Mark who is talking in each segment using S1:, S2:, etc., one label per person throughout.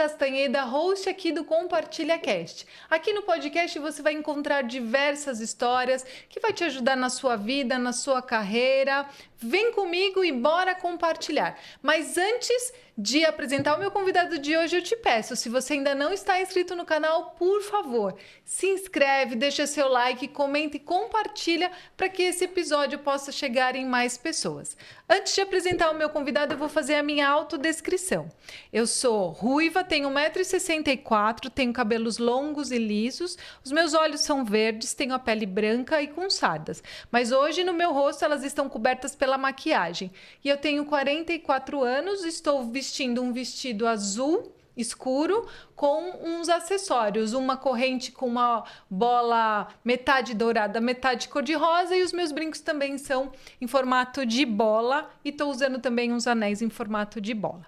S1: Castanheda, host aqui do Compartilha Cast. Aqui no podcast você vai encontrar diversas histórias que vai te ajudar na sua vida, na sua carreira. Vem comigo e bora compartilhar. Mas antes de apresentar o meu convidado de hoje, eu te peço, se você ainda não está inscrito no canal, por favor, se inscreve, deixa seu like, comenta e compartilha para que esse episódio possa chegar em mais pessoas. Antes de apresentar o meu convidado, eu vou fazer a minha autodescrição. Eu sou ruiva, tenho 1,64 m, tenho cabelos longos e lisos, os meus olhos são verdes, tenho a pele branca e com sardas. Mas hoje no meu rosto elas estão cobertas pela maquiagem. E eu tenho 44 anos, estou vestindo um vestido azul escuro com uns acessórios, uma corrente com uma bola metade dourada, metade cor-de-rosa, e os meus brincos também são em formato de bola e estou usando também uns anéis em formato de bola.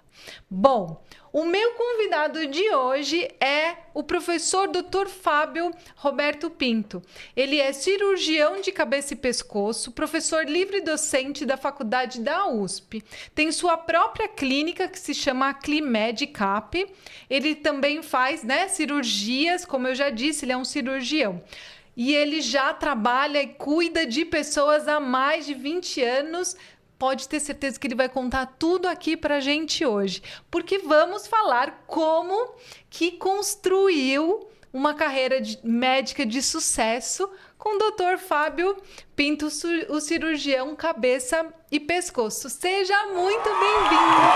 S1: Bom, o meu convidado de hoje é o professor Dr. Fábio Roberto Pinto. Ele é cirurgião de cabeça e pescoço, professor livre docente da faculdade da USP. Tem sua própria clínica que se chama Climed Cap. Ele também faz, cirurgias, como eu já disse, ele é um cirurgião. E ele já trabalha e cuida de pessoas há mais de 20 anos. Pode ter certeza que ele vai contar tudo aqui pra gente hoje, porque vamos falar como que construiu uma carreira médica de sucesso com o Dr. Fábio Pinto, o cirurgião cabeça e pescoço. Seja muito bem-vindo,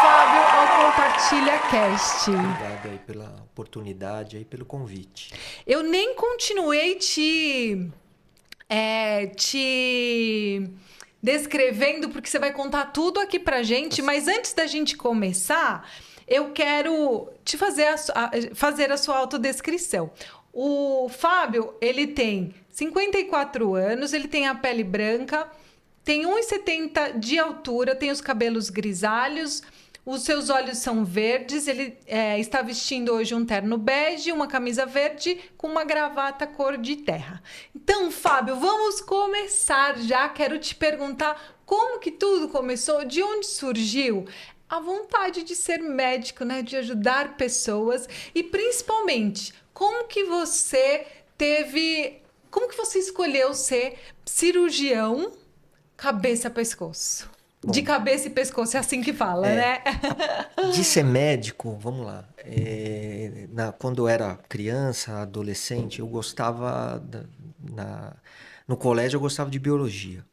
S1: Fábio, ao Compartilha Cast.
S2: Obrigado aí pela oportunidade, aí pelo convite.
S1: Eu nem continuei te descrevendo, porque você vai contar tudo aqui pra gente, mas antes da gente começar, eu quero te fazer a sua autodescrição. O Fábio, ele tem 54 anos, ele tem a pele branca, tem 1,70 m de altura, tem os cabelos grisalhos, os seus olhos são verdes, ele está vestindo hoje um terno bege, uma camisa verde com uma gravata cor de terra. Então, Fábio, vamos começar já. Quero te perguntar como que tudo começou, de onde surgiu a vontade de ser médico, de ajudar pessoas e principalmente, como que você escolheu ser cirurgião cabeça-pescoço?
S2: Bom,
S1: de cabeça e pescoço, é assim que fala, né?
S2: De ser médico, vamos lá. Quando eu era criança, adolescente, eu gostava... No colégio eu gostava de biologia.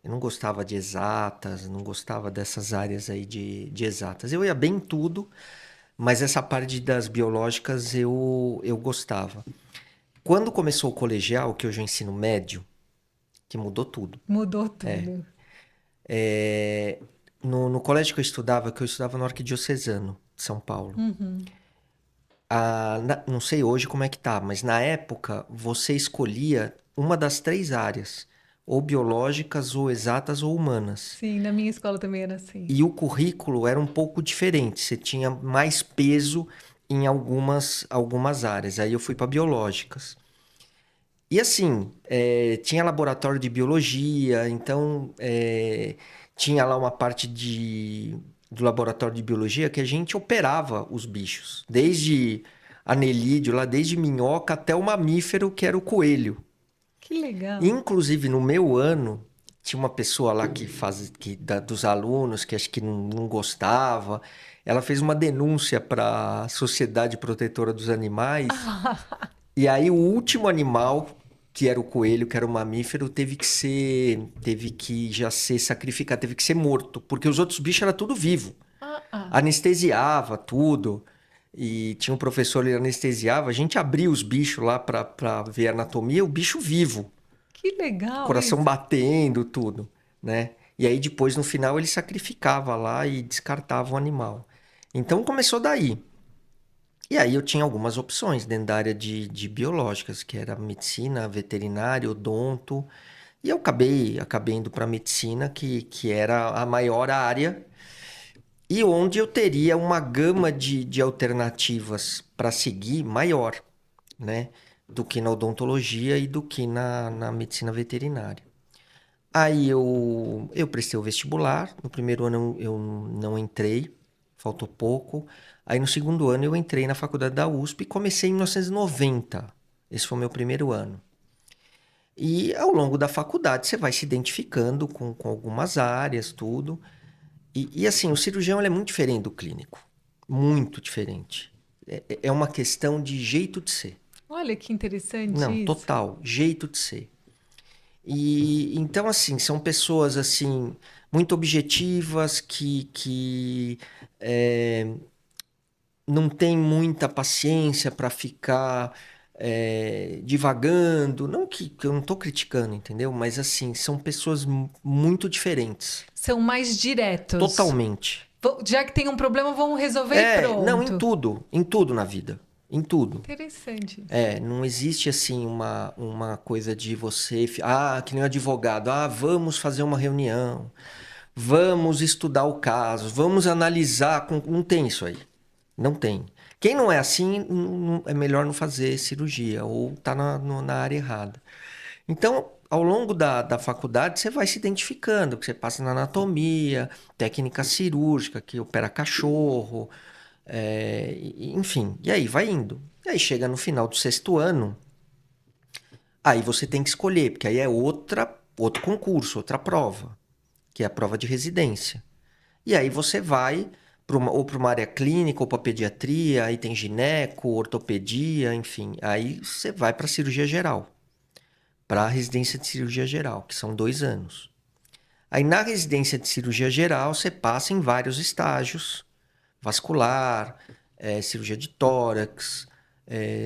S2: Eu não gostava de exatas, não gostava dessas áreas aí de exatas. Eu ia bem em tudo, mas essa parte das biológicas eu gostava. Quando começou o colegial, que hoje eu ensino médio, que mudou tudo.
S1: Mudou tudo.
S2: No colégio que eu estudava no Arquidiocesano de São Paulo.
S1: Uhum.
S2: Não sei hoje como é que tá, mas na época você escolhia uma das 3 áreas, ou biológicas, ou exatas, ou humanas.
S1: Sim, na minha escola também era assim.
S2: E o currículo era um pouco diferente, você tinha mais peso em algumas áreas. Aí eu fui para biológicas. E assim, tinha laboratório de biologia, então tinha lá uma parte do laboratório de biologia que a gente operava os bichos. Desde anelídeo, lá desde minhoca até o mamífero, que era o coelho.
S1: Que legal.
S2: Inclusive, no meu ano, tinha uma pessoa lá dos alunos que acho que não gostava. Ela fez uma denúncia para a Sociedade Protetora dos Animais. E aí o último animal, que era o coelho, que era o mamífero, teve que já ser sacrificado, teve que ser morto, porque os outros bichos era tudo vivo. Anestesiava tudo. E tinha um professor, ele anestesiava, a gente abria os bichos lá para ver a anatomia, o bicho vivo.
S1: Que legal.
S2: Coração
S1: isso.
S2: batendo, tudo, né? E aí depois, no final, ele sacrificava lá e descartava o animal. Então começou daí. E aí eu tinha algumas opções dentro da área de biológicas, que era medicina, veterinária, odonto. E eu acabei indo para medicina, que era a maior área e onde eu teria uma gama de alternativas para seguir maior, né? Do que na odontologia e do que na medicina veterinária. Aí eu prestei o vestibular. No primeiro ano eu não entrei. faltou pouco. Aí no segundo ano eu entrei na faculdade da USP e comecei em 1990. Esse foi o meu primeiro ano. E ao longo da faculdade você vai se identificando com algumas áreas, tudo. E assim, o cirurgião ele é muito diferente do clínico. Muito diferente. É uma questão de jeito de ser.
S1: Olha que interessante
S2: Não,
S1: isso.
S2: total, jeito de ser. E então, assim, são pessoas assim, muito objetivas, que não tem muita paciência para ficar divagando. Não que eu não estou criticando, entendeu? Mas assim, são pessoas muito diferentes.
S1: São mais diretos.
S2: Totalmente.
S1: Já que tem um problema, vamos resolver e
S2: Não,
S1: pronto.
S2: em tudo na vida. Em tudo.
S1: Interessante isso.
S2: Não existe assim uma coisa de você, que nem um advogado, vamos fazer uma reunião, vamos estudar o caso, vamos analisar. Não tem isso aí. Não tem. Quem não é assim, é melhor não fazer cirurgia ou tá na área errada. Então, ao longo da faculdade, você vai se identificando, que você passa na anatomia, técnica cirúrgica, que opera cachorro, enfim. E aí vai indo. E aí chega no final do sexto ano, aí você tem que escolher, porque aí é outro concurso, outra prova, que é a prova de residência. E aí você vai ou para uma área clínica ou para pediatria, aí tem gineco, ortopedia, enfim. Aí você vai para cirurgia geral, para a residência de cirurgia geral, que são 2 anos. Aí na residência de cirurgia geral você passa em vários estágios, vascular, cirurgia de tórax,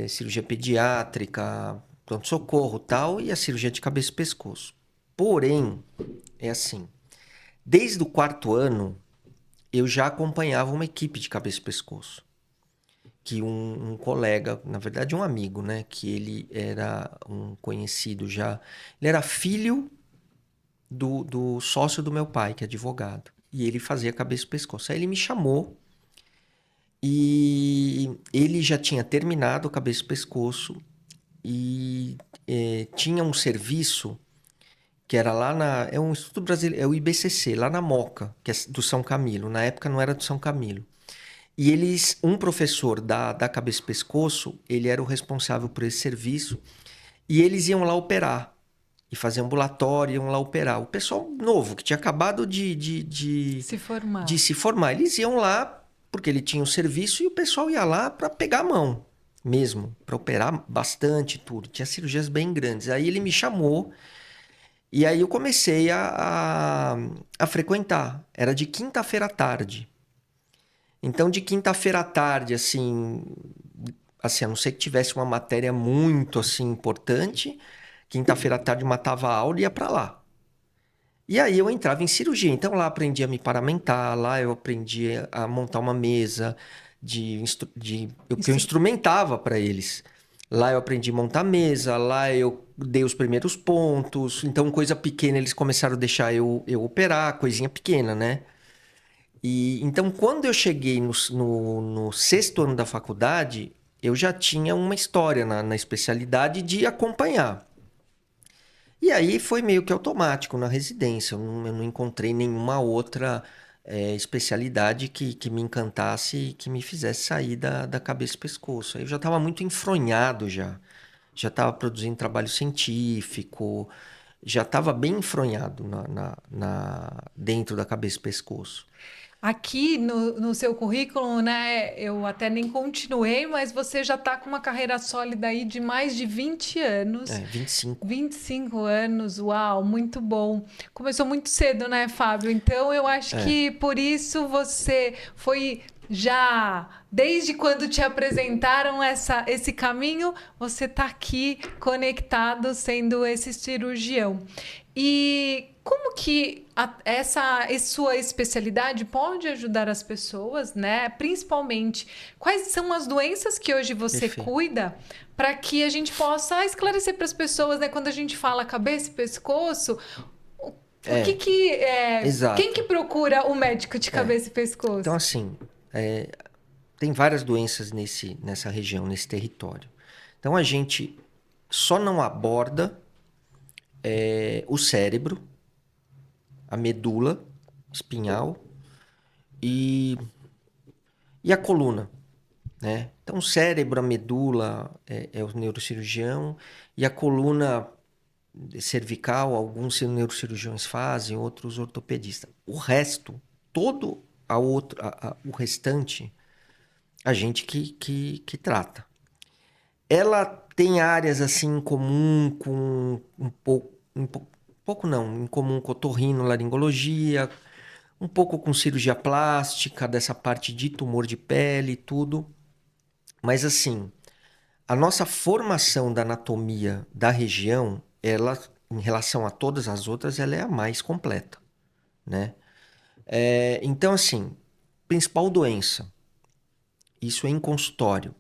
S2: cirurgia pediátrica, pronto-socorro tal, e a cirurgia de cabeça e pescoço. Porém, é assim, desde o quarto ano, eu já acompanhava uma equipe de cabeça e pescoço. Que um colega, na verdade um amigo, né? Que ele era um conhecido já. Ele era filho do sócio do meu pai, que é advogado. E ele fazia cabeça e pescoço. Aí ele me chamou e ele já tinha terminado o cabeça e pescoço e tinha um serviço que era lá é um Instituto Brasileiro, é o IBCC, lá na Moca, que é do São Camilo. Na época não era do São Camilo. E um professor da cabeça e pescoço, ele era o responsável por esse serviço, e eles iam lá operar, e fazer ambulatório, iam lá operar. O pessoal novo, que tinha acabado
S1: Se formar.
S2: de se formar, eles iam lá, porque ele tinha o serviço, e o pessoal ia lá para pegar a mão mesmo, para operar bastante tudo. Tinha cirurgias bem grandes. Aí ele me chamou, e aí eu comecei a frequentar. Era de quinta-feira à tarde. Então, de quinta-feira à tarde, assim, a não ser que tivesse uma matéria muito, assim, importante, quinta-feira à tarde matava a aula e ia para lá. E aí eu entrava em cirurgia. Então, lá aprendi a me paramentar, lá eu aprendi a montar uma mesa que eu instrumentava para eles. Lá eu aprendi a montar mesa, lá eu dei os primeiros pontos. Então, coisa pequena, eles começaram a deixar eu operar, coisinha pequena, né? E então, quando eu cheguei no sexto ano da faculdade, eu já tinha uma história na especialidade de acompanhar. E aí foi meio que automático na residência. Eu não encontrei nenhuma outra especialidade que me encantasse e que me fizesse sair da cabeça e pescoço. Aí eu já estava muito enfronhado já. Já estava produzindo trabalho científico, já estava bem enfronhado dentro da cabeça e pescoço.
S1: Aqui no seu currículo, né, eu até nem continuei, mas você já está com uma carreira sólida aí de mais de 20 anos.
S2: 25.
S1: 25 anos, uau, muito bom. Começou muito cedo, né, Fábio? Então eu acho que por isso você foi já, desde quando te apresentaram esse caminho, você está aqui conectado sendo esse cirurgião. E como que essa sua especialidade pode ajudar as pessoas, né? Principalmente, quais são as doenças que hoje você
S2: Perfeito.
S1: cuida para que a gente possa esclarecer para as pessoas, né? Quando a gente fala cabeça e pescoço, quem que
S2: Exato.
S1: procura o médico de cabeça e
S2: Então,
S1: pescoço?
S2: assim, tem várias doenças nessa região, nesse território. Então, a gente só não aborda o cérebro, a medula espinhal e E a coluna, né? Então, o cérebro, a medula é o neurocirurgião, e a coluna cervical, alguns neurocirurgiões fazem, outros ortopedistas. O resto, todo o restante, a gente que trata. Ela tem áreas assim em comum com pouco não, em comum com otorrinolaringologia, um pouco com cirurgia plástica, dessa parte de tumor de pele e tudo. Mas assim, a nossa formação da anatomia da região, ela, em relação a todas as outras, ela é a mais completa, né? Então, assim, principal doença, isso é em consultório,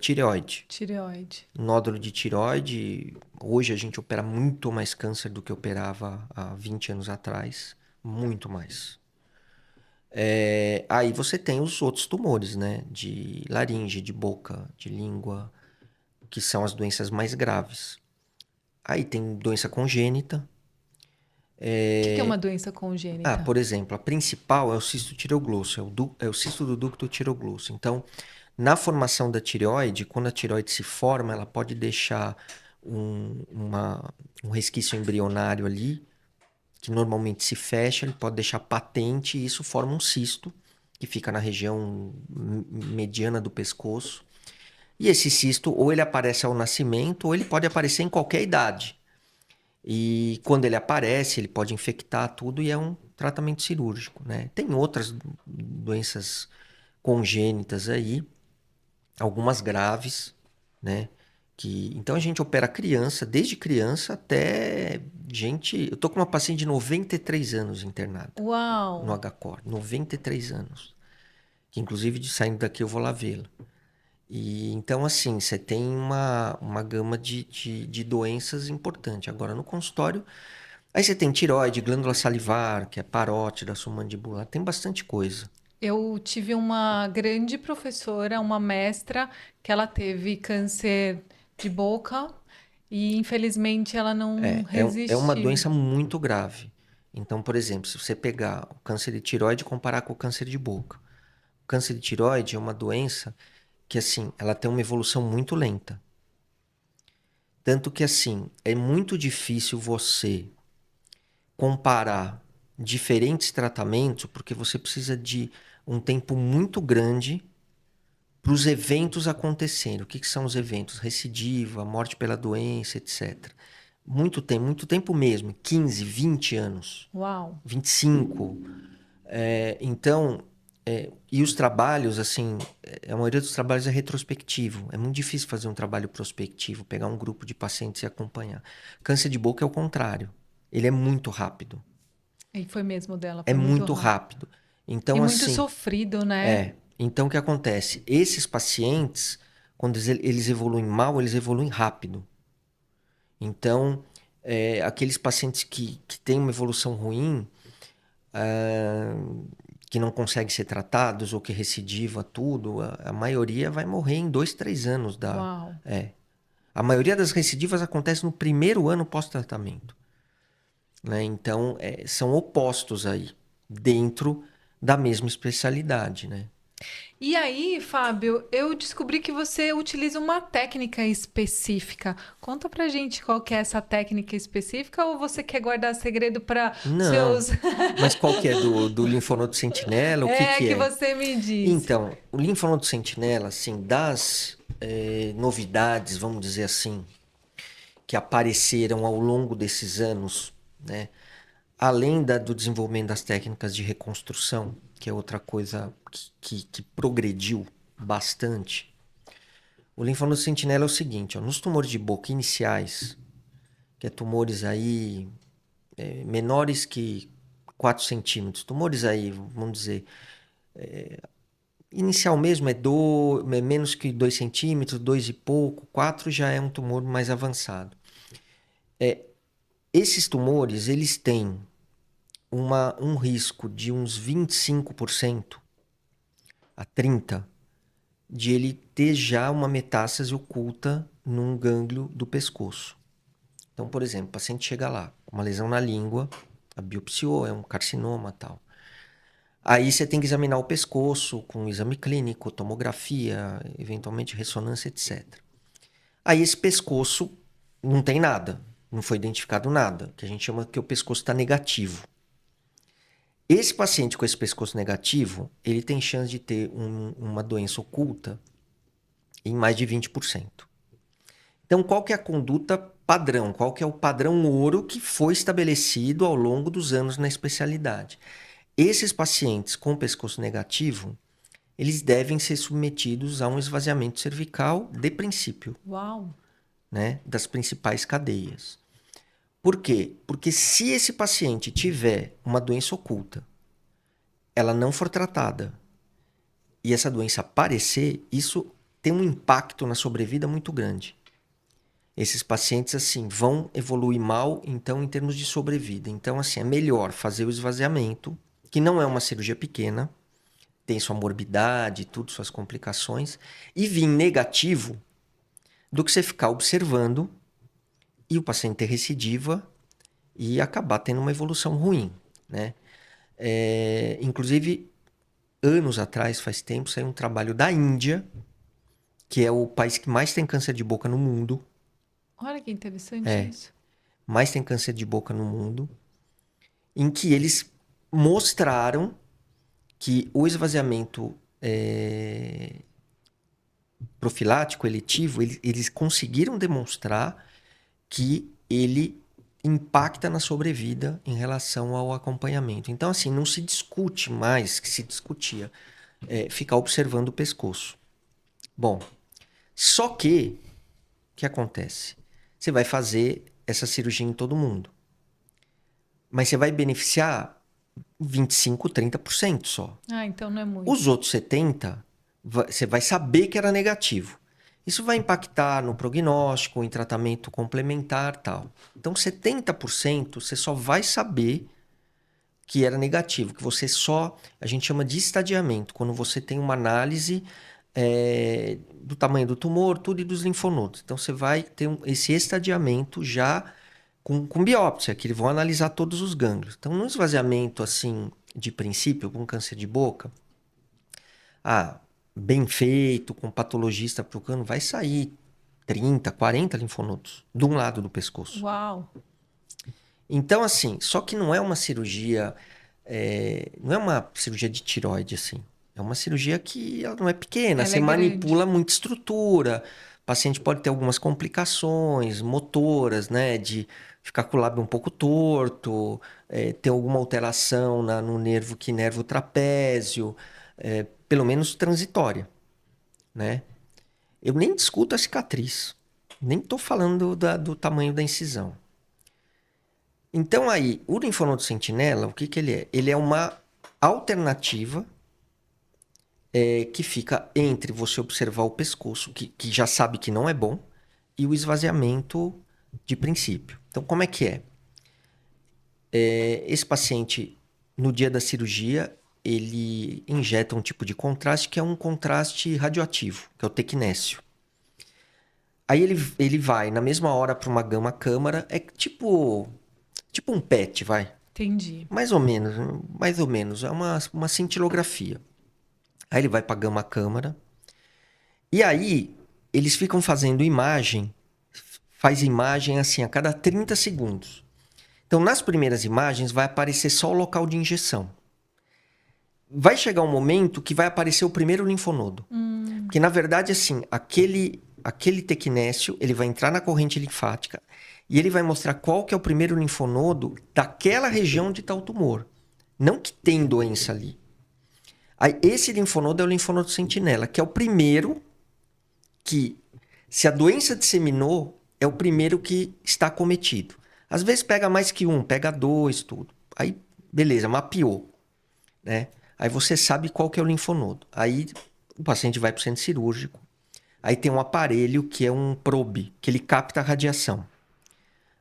S2: tireoide.
S1: Tireoide.
S2: Nódulo de tireoide, hoje a gente opera muito mais câncer do que operava há 20 anos atrás, muito mais. Aí você tem os outros tumores, né? De laringe, de boca, de língua, que são as doenças mais graves. Aí tem doença congênita.
S1: O que é uma doença congênita?
S2: Por exemplo, a principal é o cisto tireoglosso, é o cisto do ducto tireoglosso. Então, na formação da tireoide, quando a tireoide se forma, ela pode deixar um resquício embrionário ali, que normalmente se fecha, ele pode deixar patente e isso forma um cisto, que fica na região mediana do pescoço. E esse cisto, ou ele aparece ao nascimento, ou ele pode aparecer em qualquer idade. E quando ele aparece, ele pode infectar tudo e é um tratamento cirúrgico, né? Tem outras doenças congênitas aí, algumas graves, né? Então a gente opera criança, desde criança até gente. Eu tô com uma paciente de 93 anos internada no
S1: Uau!
S2: HCOR, 93 anos. Que inclusive saindo daqui eu vou lá vê-la. E então, assim, você tem uma gama de doenças importante. Agora, no consultório, aí você tem tireoide, glândula salivar, que é parótida, submandibular, tem bastante coisa.
S1: Eu tive uma grande professora, uma mestra, que ela teve câncer de boca e infelizmente ela não
S2: É uma
S1: resistiu.
S2: doença muito grave. Então, por exemplo, se você pegar o câncer de tireoide e comparar com o câncer de boca. O câncer de tireoide é uma doença que, assim, ela tem uma evolução muito lenta. Tanto que, assim, é muito difícil você comparar diferentes tratamentos, porque você precisa de um tempo muito grande para os eventos acontecerem. O que são os eventos? Recidiva, morte pela doença, etc. Muito tempo mesmo, 15, 20 anos,
S1: Uau!
S2: 25. Então, e os trabalhos, assim, a maioria dos trabalhos é retrospectivo. É muito difícil fazer um trabalho prospectivo, pegar um grupo de pacientes e acompanhar. Câncer de boca é o contrário. Ele é muito rápido.
S1: E foi mesmo dela,
S2: É
S1: foi muito
S2: muito
S1: rápido.
S2: rápido.
S1: E
S2: Então,
S1: muito
S2: assim,
S1: sofrido, né?
S2: Então, o que acontece? Esses pacientes, quando eles evoluem mal, eles evoluem rápido. Então, aqueles pacientes que têm uma evolução ruim, que não conseguem ser tratados ou que recidiva tudo, a maioria vai morrer em 2, 3 anos
S1: Uau!
S2: A maioria das recidivas acontece no primeiro ano pós-tratamento, né? Então, são opostos aí, dentro da mesma especialidade, né?
S1: E aí, Fábio, eu descobri que você utiliza uma técnica específica. Conta pra gente qual que é essa técnica específica ou você quer guardar segredo para
S2: Não,
S1: seus...
S2: mas qual que é do linfonodo sentinela? O que
S1: É
S2: que
S1: que
S2: é?
S1: você me disse.
S2: Então, o linfonodo sentinela, assim, das novidades, vamos dizer assim, que apareceram ao longo desses anos, né? Além do desenvolvimento das técnicas de reconstrução, que é outra coisa que progrediu bastante, o linfonodo sentinela é o seguinte, ó, nos tumores de boca iniciais, que é tumores aí menores que 4 centímetros, tumores aí, vamos dizer, inicial mesmo é menos que 2 centímetros, 2 e pouco, 4 já é um tumor mais avançado. Esses tumores, eles têm um risco de uns 25% a 30% de ele ter já uma metástase oculta num gânglio do pescoço. Então, por exemplo, o paciente chega lá com uma lesão na língua, a biopsiou, é um carcinoma tal. Aí você tem que examinar o pescoço com exame clínico, tomografia, eventualmente ressonância, etc. Aí esse pescoço não tem nada, não foi identificado nada, que a gente chama que o pescoço está negativo. Esse paciente com esse pescoço negativo, ele tem chance de ter uma doença oculta em mais de 20%. Então, qual que é a conduta padrão? Qual que é o padrão ouro que foi estabelecido ao longo dos anos na especialidade? Esses pacientes com pescoço negativo, eles devem ser submetidos a um esvaziamento cervical de princípio,
S1: Uau!
S2: né, das principais cadeias. Por quê? Porque se esse paciente tiver uma doença oculta, ela não for tratada e essa doença aparecer, isso tem um impacto na sobrevida muito grande. Esses pacientes, assim, vão evoluir mal, então, em termos de sobrevida. Então, assim, é melhor fazer o esvaziamento, que não é uma cirurgia pequena, tem sua morbidade, tudo, suas complicações, e vir negativo do que você ficar observando e o paciente ter recidiva e acabar tendo uma evolução ruim, né? Inclusive, anos atrás, faz tempo, saiu um trabalho da Índia, que é o país que mais tem câncer de boca no mundo.
S1: Olha que interessante isso.
S2: Mais tem câncer de boca no mundo, em que eles mostraram que o esvaziamento profilático eletivo, eles conseguiram demonstrar que ele impacta na sobrevida em relação ao acompanhamento. Então, assim, não se discute mais, que se discutia, ficar observando o pescoço. Bom, só que, o que acontece? Você vai fazer essa cirurgia em todo mundo. Mas você vai beneficiar 25, 30% só.
S1: Ah, então não é muito.
S2: Os outros 70%, você vai saber que era negativo. Isso vai impactar no prognóstico, em tratamento complementar e tal. Então, 70% você só vai saber que era negativo, que você só... A gente chama de estadiamento, quando você tem uma análise do tamanho do tumor, tudo e dos linfonodos. Então, você vai ter esse estadiamento já com biópsia, que eles vão analisar todos os gânglios. Então, no esvaziamento, assim, de princípio, com câncer de boca, bem feito, com patologista procurando, vai sair 30, 40 linfonodos de um lado do pescoço.
S1: Uau!
S2: Então, assim, só que não é uma cirurgia, não é uma cirurgia de tireoide, assim. É uma cirurgia que ela não é pequena,
S1: Ela
S2: você
S1: é
S2: manipula
S1: grande.
S2: muita estrutura. O paciente pode ter algumas complicações motoras, né? De ficar com o lábio um pouco torto, ter alguma alteração no nervo que nerva o trapézio, pelo menos transitória, né? Eu nem discuto a cicatriz, nem estou falando do tamanho da incisão. Então aí, o linfonodo sentinela, o que ele é? Ele é uma alternativa que fica entre você observar o pescoço, que já sabe que não é bom, e o esvaziamento de princípio. Então, como é que é? Esse paciente, no dia da cirurgia, ele injeta um tipo de contraste que é um contraste radioativo, que é o tecnécio. Aí ele vai na mesma hora para uma gama-câmara, é tipo um PET, vai.
S1: Entendi.
S2: Mais ou menos. É uma cintilografia. Aí ele vai para a gama-câmara. E aí, eles ficam fazendo imagem, faz imagem assim a cada 30 segundos. Então, nas primeiras imagens, vai aparecer só o local de injeção. Vai chegar um momento que vai aparecer o primeiro linfonodo. Porque, na verdade, assim, aquele tecnécio, ele vai entrar na corrente linfática e ele vai mostrar qual que é o primeiro linfonodo daquela região onde está o tumor. Não que tem doença ali. Aí, esse linfonodo é o linfonodo sentinela, que é o primeiro que, se a doença disseminou, é o primeiro que está acometido. Às vezes pega mais que um, pega dois, tudo. Aí, beleza, mapeou, né? Aí você sabe qual que é o linfonodo. Aí o paciente vai para o centro cirúrgico. Aí tem um aparelho que é um probe, que ele capta a radiação.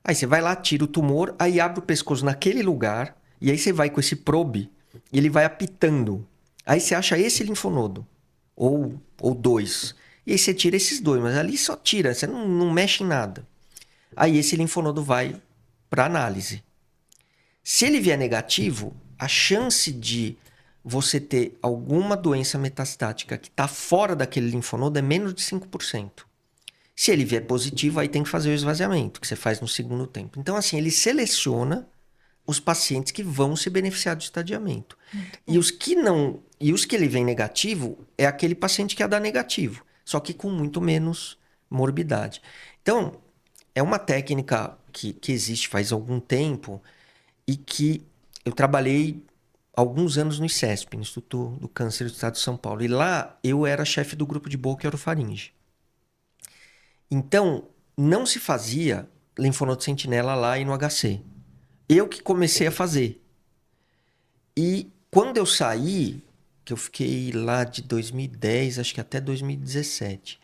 S2: Aí você vai lá, tira o tumor, aí abre o pescoço naquele lugar, e aí você vai com esse probe, e ele vai apitando. Aí você acha esse linfonodo, ou dois. E aí você tira esses dois, mas ali só tira, você não mexe em nada. Aí esse linfonodo vai para análise. Se ele vier negativo, a chance de você ter alguma doença metastática que está fora daquele linfonodo é menos de 5%. Se ele vier positivo, aí tem que fazer o esvaziamento, que você faz no segundo tempo. Então, assim, ele seleciona os pacientes que vão se beneficiar do estadiamento. E os que não, e os que ele vem negativo, é aquele paciente que ia dar negativo, só que com muito menos morbidade. Então, é uma técnica que existe faz algum tempo e que eu trabalhei alguns anos no ICESP, no Instituto do Câncer do Estado de São Paulo. E lá eu era chefe do grupo de boca e orofaringe. Então, não se fazia linfonodo sentinela lá e no HC. Eu que comecei a fazer. E quando eu saí, que eu fiquei lá de 2010, acho que até 2017,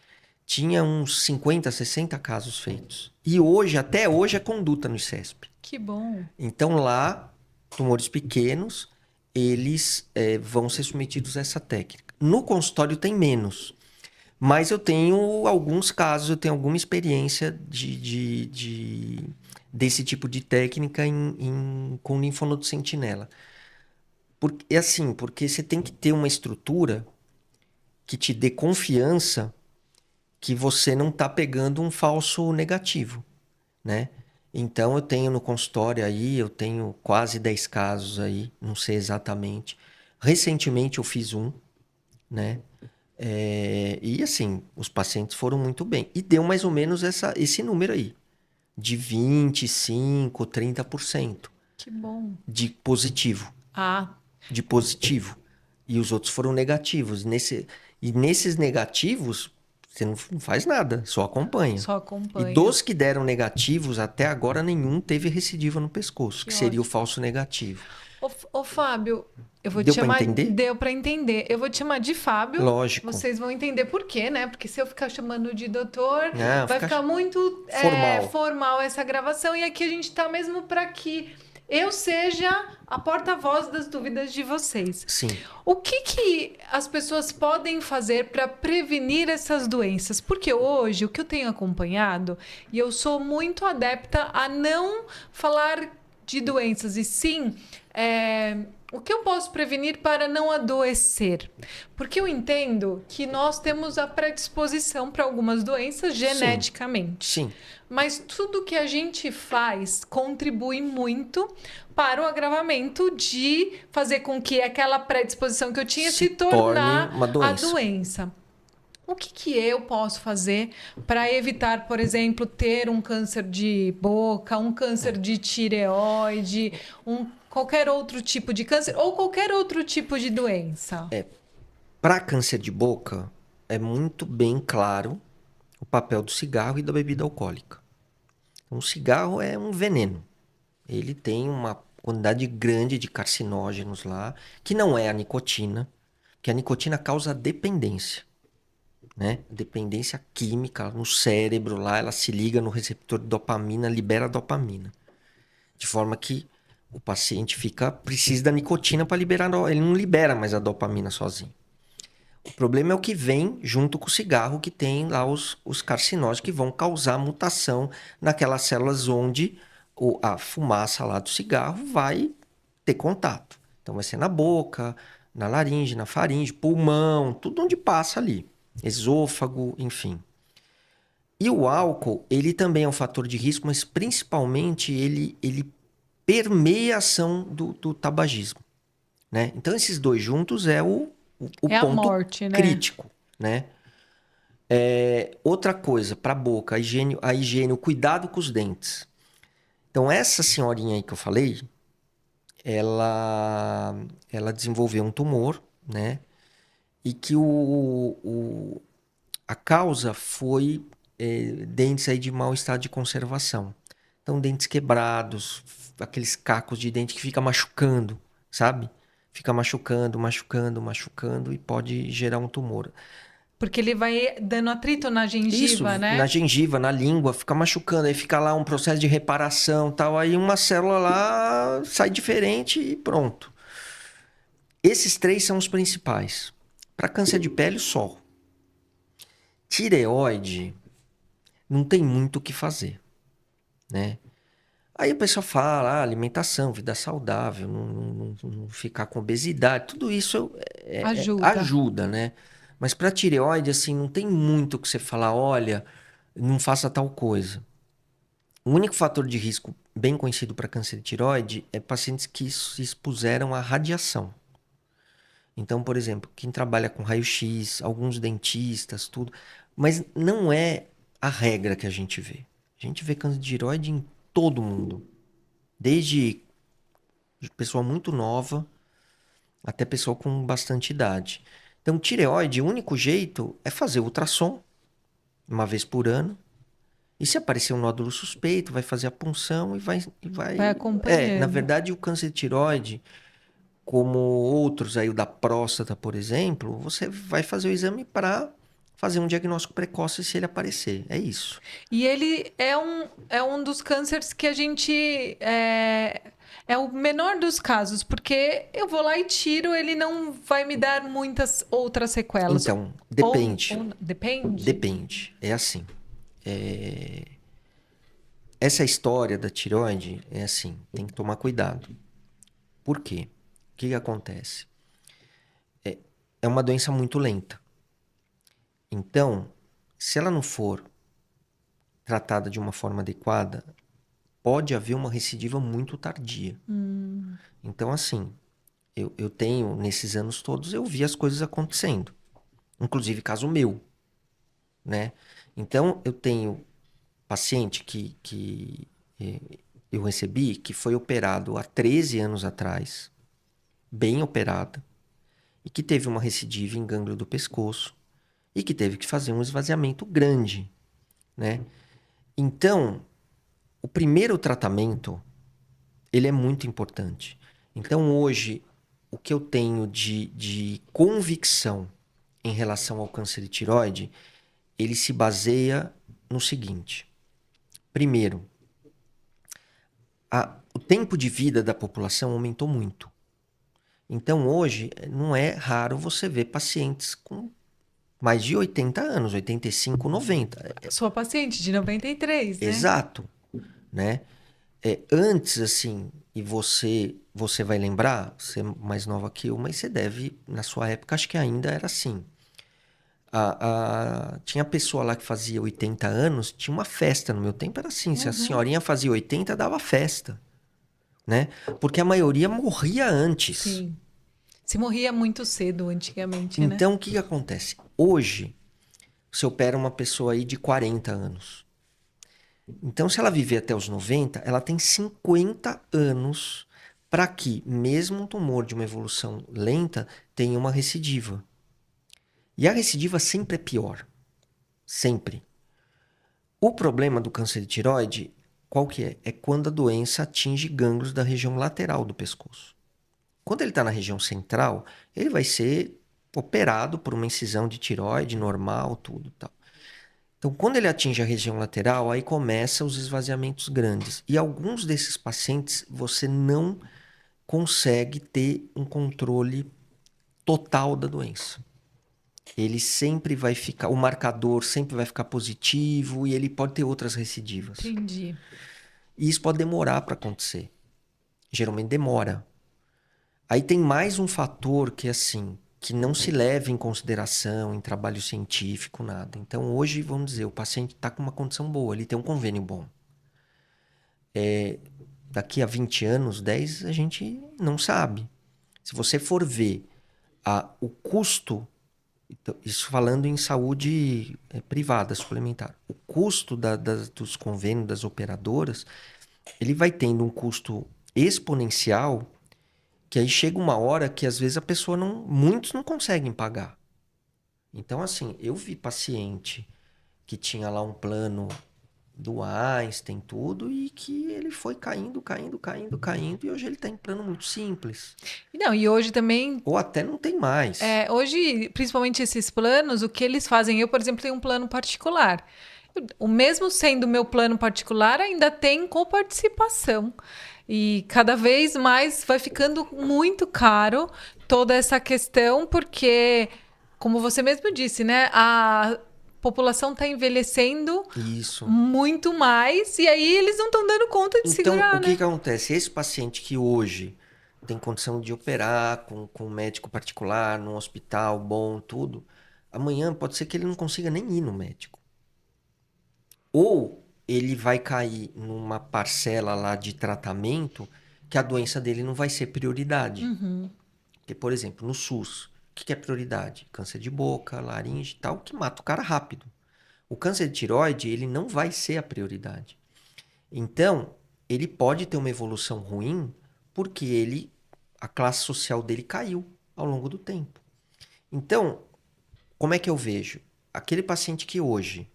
S2: tinha uns 50, 60 casos feitos. E hoje, até hoje, é conduta no ICESP.
S1: Que bom.
S2: Então lá, tumores pequenos, eles vão ser submetidos a essa técnica. No consultório tem menos. Mas eu tenho alguns casos, eu tenho alguma experiência desse tipo de técnica com linfonodo sentinela. Porque, assim, porque você tem que ter uma estrutura que te dê confiança que você não está pegando um falso negativo, né? Então eu tenho no consultório aí, eu tenho quase 10 casos aí, não sei exatamente. Recentemente eu fiz um, né? E assim, os pacientes foram muito bem. E deu mais ou menos esse número aí, de 25, 30%
S1: Que bom.
S2: de positivo.
S1: Ah,
S2: De positivo. E os outros foram negativos. E nesses negativos, você não faz nada, só acompanha.
S1: só
S2: E
S1: acompanha.
S2: dos que deram negativos, até agora nenhum teve recidiva no pescoço, que seria o
S1: ótimo.
S2: falso negativo.
S1: Ô, Fábio, eu vou te
S2: Deu para
S1: chamar.
S2: entender?
S1: Deu para entender. Eu vou te chamar de Fábio.
S2: Lógico.
S1: Vocês vão entender por quê, né? Porque se eu ficar chamando de doutor,
S2: Não,
S1: vai
S2: fica
S1: ficar muito
S2: formal.
S1: formal essa gravação. E aqui a gente tá mesmo para que eu seja a porta-voz das dúvidas de vocês.
S2: Sim.
S1: O que as pessoas podem fazer para prevenir essas doenças? Porque hoje, o que eu tenho acompanhado, e eu sou muito adepta a não falar de doenças, e sim o que eu posso prevenir para não adoecer? Porque eu entendo que nós temos a predisposição para algumas doenças geneticamente.
S2: Sim.
S1: Mas tudo que a gente faz contribui muito para o agravamento de fazer com que aquela predisposição que eu tinha se tornar
S2: torne uma doença.
S1: a doença. O que eu posso fazer para evitar, por exemplo, ter um câncer de boca, um câncer de tireoide, qualquer outro tipo de câncer ou qualquer outro tipo de doença?
S2: Para câncer de boca, é muito bem claro o papel do cigarro e da bebida alcoólica. Então, o cigarro é um veneno. Ele tem uma quantidade grande de carcinógenos lá, que não é a nicotina, porque a nicotina causa dependência, né? Dependência química no cérebro lá, ela se liga no receptor de dopamina, libera dopamina. De forma que o paciente precisa da nicotina para liberar, ele não libera mais a dopamina sozinho. O problema é o que vem junto com o cigarro, que tem lá os carcinógenos que vão causar mutação naquelas células onde a fumaça lá do cigarro vai ter contato. Então vai ser na boca, na laringe, na faringe, pulmão, tudo onde passa ali. Esôfago, enfim. E o álcool, ele também é um fator de risco, mas principalmente ele permeia a ação do tabagismo, né? Então esses dois juntos é o
S1: a
S2: ponto
S1: morte, né?
S2: crítico, né? Outra coisa, para a boca, a higiene, o cuidado com os dentes. Então, essa senhorinha aí que eu falei, ela desenvolveu um tumor, né? E que a causa foi dentes aí de mau estado de conservação. Então, dentes quebrados, aqueles cacos de dente que fica machucando, sabe? Fica machucando, machucando, machucando e pode gerar um tumor.
S1: Porque ele vai dando atrito na gengiva,
S2: Isso,
S1: né?
S2: na gengiva, na língua, fica machucando. Aí fica lá um processo de reparação, tal. Aí uma célula lá sai diferente e pronto. Esses três são os principais. Para câncer de pele, o sol. Tireoide, não tem muito o que fazer, né? Aí a pessoa fala, alimentação, vida saudável, não ficar com obesidade, tudo isso
S1: Ajuda.
S2: ajuda, né? Mas para tireoide, assim, não tem muito o que você falar, olha, não faça tal coisa. O único fator de risco bem conhecido para câncer de tireoide é pacientes que se expuseram à radiação. Então, por exemplo, quem trabalha com raio-x, alguns dentistas, tudo, mas não é a regra que a gente vê. A gente vê câncer de tireoide em todo mundo, desde pessoa muito nova até pessoa com bastante idade. Então, tireoide, o único jeito é fazer ultrassom uma vez por ano. E se aparecer um nódulo suspeito, vai fazer a punção
S1: Vai
S2: Na
S1: acompanhando.
S2: verdade, o câncer de tireoide, como outros aí, o da próstata, por exemplo, você vai fazer o exame para fazer um diagnóstico precoce se ele aparecer. É isso.
S1: E ele é um dos cânceres que a gente é o menor dos casos, porque eu vou lá e tiro, ele não vai me dar muitas outras sequelas.
S2: Então, depende.
S1: Depende?
S2: Depende. É assim. Essa história da tireoide é assim, tem que tomar cuidado. Por quê? O que acontece? É uma doença muito lenta. Então, se ela não for tratada de uma forma adequada, pode haver uma recidiva muito tardia. Então, assim, eu tenho, nesses anos todos, eu vi as coisas acontecendo. Inclusive caso meu, né? Então, eu tenho paciente que eu recebi, que foi operado há 13 anos atrás, bem operada, e que teve uma recidiva em gânglio do pescoço, e que teve que fazer um esvaziamento grande, né? Então, o primeiro tratamento, ele é muito importante. Então, hoje, o que eu tenho de convicção em relação ao câncer de tireoide, ele se baseia no seguinte. Primeiro, o tempo de vida da população aumentou muito. Então, hoje, não é raro você ver pacientes com mais de 80 anos, 85, 90.
S1: Sua paciente de 93, né?
S2: Exato, né? Antes, assim, e você vai lembrar, você é mais nova que eu, mas você deve, na sua época, acho que ainda era assim. Tinha pessoa lá que fazia 80 anos, tinha uma festa. No meu tempo era assim, se a senhorinha fazia 80, dava festa, né? Porque a maioria morria antes.
S1: Sim. Se morria muito cedo antigamente, né?
S2: Então, o que acontece? Hoje, você opera uma pessoa aí de 40 anos. Então, se ela viver até os 90, ela tem 50 anos para que, mesmo um tumor de uma evolução lenta, tenha uma recidiva. E a recidiva sempre é pior. Sempre. O problema do câncer de tireoide, qual que é? É quando a doença atinge gânglios da região lateral do pescoço. Quando ele está na região central, ele vai ser operado por uma incisão de tireoide normal, tudo tal. Então, quando ele atinge a região lateral, aí começam os esvaziamentos grandes. E alguns desses pacientes você não consegue ter um controle total da doença. Ele sempre vai ficar, o marcador sempre vai ficar positivo e ele pode ter outras recidivas.
S1: Entendi.
S2: E isso pode demorar para acontecer. Geralmente demora. Aí tem mais um fator que, assim, que não se leva em consideração em trabalho científico, nada. Então, hoje, vamos dizer, o paciente está com uma condição boa, ele tem um convênio bom. Daqui a 20 anos, 10, a gente não sabe. Se você for ver o custo, isso falando em saúde privada, suplementar, o custo dos convênios das operadoras, ele vai tendo um custo exponencial, que aí chega uma hora que às vezes a pessoa muitos não conseguem pagar. Então, assim, eu vi paciente que tinha lá um plano do Einstein, tudo, e que ele foi caindo, e hoje ele está em plano muito simples.
S1: Não, e hoje também,
S2: Ou até não tem mais.
S1: hoje, principalmente esses planos, o que eles fazem? Eu, por exemplo, tenho um plano particular. O mesmo sendo meu plano particular, ainda tem coparticipação. E cada vez mais vai ficando muito caro toda essa questão, porque, como você mesmo disse, né? população está envelhecendo
S2: Isso.
S1: muito mais, e aí eles não estão dando conta de
S2: Então,
S1: segurar,
S2: o que
S1: né?
S2: que acontece? Esse paciente que hoje tem condição de operar com um médico particular, num hospital bom, tudo, amanhã pode ser que ele não consiga nem ir no médico. Ou ele vai cair numa parcela lá de tratamento que a doença dele não vai ser prioridade.
S1: Uhum.
S2: Porque, por exemplo, no SUS, o que que é prioridade? Câncer de boca, laringe e tal, que mata o cara rápido. O câncer de tireoide, ele não vai ser a prioridade. Então, ele pode ter uma evolução ruim porque a classe social dele caiu ao longo do tempo. Então, como é que eu vejo? Aquele paciente que hoje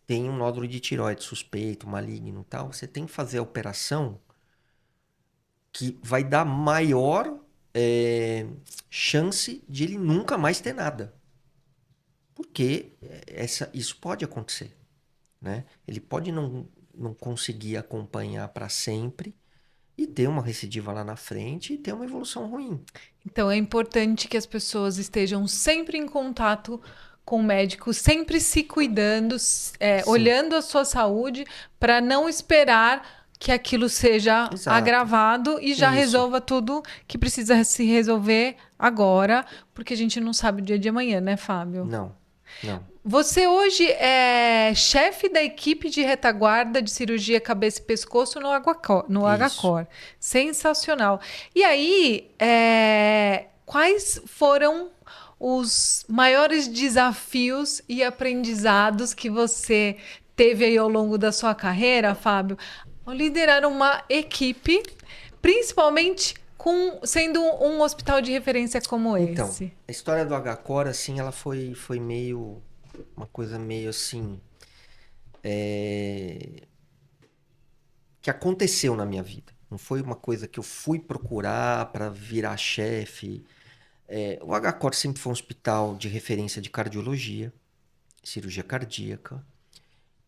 S2: tem um nódulo de tireoide suspeito, maligno e tal, você tem que fazer a operação que vai dar maior chance de ele nunca mais ter nada. Porque isso pode acontecer, né? Ele pode não conseguir acompanhar para sempre e ter uma recidiva lá na frente e ter uma evolução ruim.
S1: Então é importante que as pessoas estejam sempre em contato com o médico, sempre se cuidando,
S2: Sim,
S1: olhando a sua saúde, para não esperar que aquilo seja
S2: exato.
S1: agravado e já
S2: Isso.
S1: resolva tudo que precisa se resolver agora, porque a gente não sabe o dia de amanhã, né, Fábio?
S2: Não, não.
S1: Você hoje é chefe da equipe de retaguarda de cirurgia cabeça e pescoço no
S2: Isso.
S1: HCor. Sensacional. E aí, quais foram os maiores desafios e aprendizados que você teve aí ao longo da sua carreira, Fábio, ao liderar uma equipe, principalmente sendo um hospital de referência como
S2: Então,
S1: esse?
S2: a história do HCor, assim, ela foi meio... Uma coisa meio assim... que aconteceu na minha vida. Não foi uma coisa que eu fui procurar para virar chefe. O HCor sempre foi um hospital de referência de cardiologia, cirurgia cardíaca.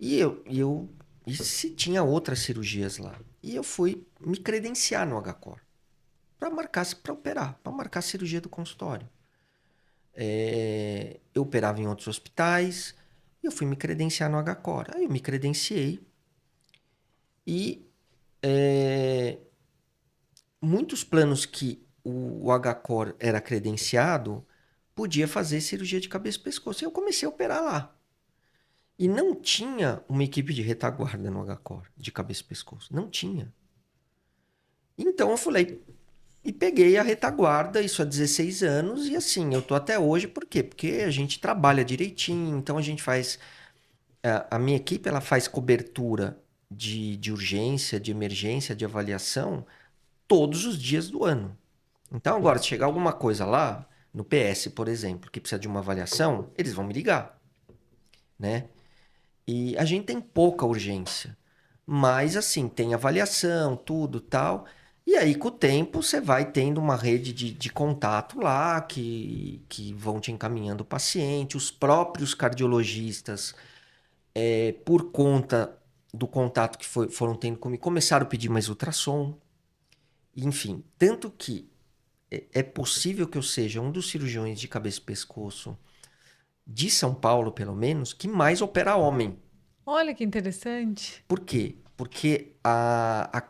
S2: E se tinha outras cirurgias lá. E eu fui me credenciar no HCor para marcar, para operar, para marcar a cirurgia do consultório. Eu operava em outros hospitais e eu fui me credenciar no HCor. Aí eu me credenciei e muitos planos que o HCor era credenciado podia fazer cirurgia de cabeça e pescoço. E eu comecei a operar lá. E não tinha uma equipe de retaguarda no HCor, de cabeça e pescoço. Não tinha. Então eu falei, e peguei a retaguarda, isso há 16 anos, e assim, eu tô até hoje, por quê? Porque a gente trabalha direitinho, então a gente faz. A minha equipe ela faz cobertura de urgência, de emergência, de avaliação todos os dias do ano. Então, agora, se chegar alguma coisa lá, no PS, por exemplo, que precisa de uma avaliação, eles vão me ligar, né? E a gente tem pouca urgência. Mas, assim, tem avaliação, tudo tal. E aí, com o tempo, você vai tendo uma rede de contato lá que vão te encaminhando o paciente. Os próprios cardiologistas, por conta do contato que foram tendo comigo, começaram a pedir mais ultrassom. Enfim, tanto que é possível que eu seja um dos cirurgiões de cabeça e pescoço de São Paulo, pelo menos, que mais opera homem.
S1: Olha que interessante.
S2: Por quê? Porque a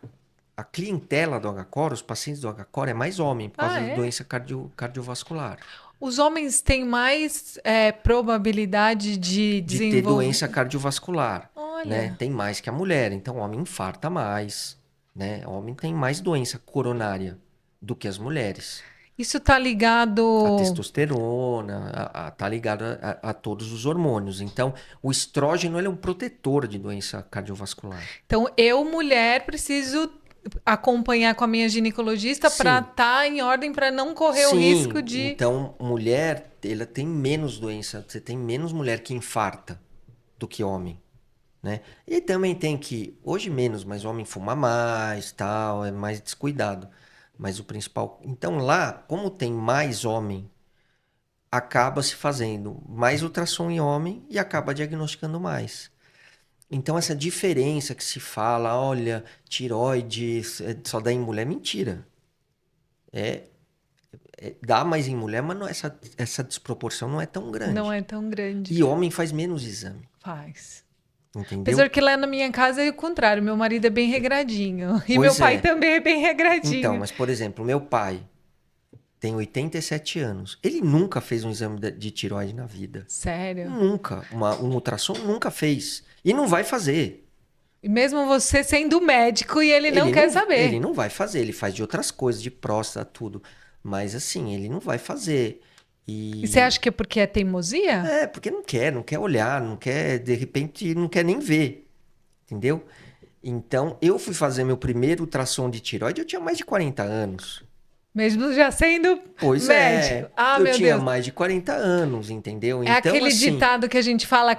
S2: clientela do HCor, os pacientes do HCor, é mais homem, por
S1: Ah,
S2: causa da
S1: é?
S2: doença cardiovascular.
S1: Os homens têm mais probabilidade de
S2: De ter
S1: desenvolver.
S2: doença cardiovascular, né?
S1: Olha,
S2: Tem mais que a mulher, então o homem infarta mais, né? O homem tem mais doença coronária do que as mulheres.
S1: isso tá
S2: A
S1: ligado.
S2: testosterona, tá ligado a todos os hormônios. Então, o estrógeno ele é um protetor de doença cardiovascular.
S1: Então, eu, mulher, preciso acompanhar com a minha ginecologista para
S2: Sim,
S1: estar em ordem para não correr o risco
S2: sim.
S1: de.
S2: Então, mulher, ela tem menos doença. Você tem menos mulher que infarta do que homem, né? E também tem que, hoje menos, mas homem fuma mais, tal, é mais descuidado. Mas o principal, então lá, como tem mais homem, acaba se fazendo mais ultrassom em homem e acaba diagnosticando mais. Então, essa diferença que se fala, olha, tireoide só dá em mulher, mentira. É, dá mais em mulher, mas essa desproporção não é tão
S1: Não
S2: grande.
S1: é tão grande.
S2: E homem faz menos exame,
S1: Faz.
S2: entendeu?
S1: Apesar que lá na minha casa é o contrário. Meu marido é bem regradinho. E meu
S2: Pois
S1: pai
S2: é.
S1: também é bem
S2: Então,
S1: regradinho.
S2: mas por exemplo, meu pai tem 87 anos. Ele nunca fez um exame de tireoide na vida.
S1: Sério.
S2: Nunca. Um ultrassom nunca fez. E não vai fazer.
S1: E mesmo você sendo médico e ele não quer
S2: Ele
S1: saber.
S2: não vai fazer. Ele faz de outras coisas, de próstata, tudo. Mas assim, ele não vai fazer.
S1: E você
S2: E
S1: acha que é porque é teimosia?
S2: porque não quer olhar, não quer, de repente, não quer nem ver. Entendeu? Então, eu fui fazer meu primeiro ultrassom de tireoide, eu tinha mais de 40 anos.
S1: Mesmo já sendo
S2: Pois
S1: médico.
S2: é,
S1: Ah,
S2: eu
S1: meu
S2: tinha
S1: Deus.
S2: mais de 40 anos, entendeu?
S1: É
S2: Então,
S1: aquele
S2: assim,
S1: ditado que a gente fala,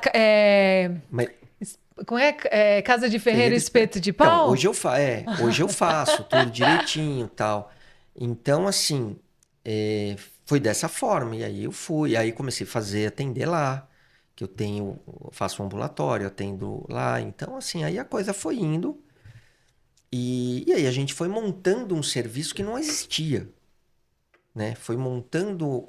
S2: mas
S1: como é? Casa de ferreiro,
S2: Ferreira
S1: espeto de
S2: Então,
S1: pau?
S2: hoje eu faço tudo direitinho, tal. Então, assim, foi dessa forma. E aí eu fui, aí comecei a atender lá, que eu faço um ambulatório, atendo lá. Então, assim, aí a coisa foi indo. E aí a gente foi montando um serviço que não existia, né? Foi montando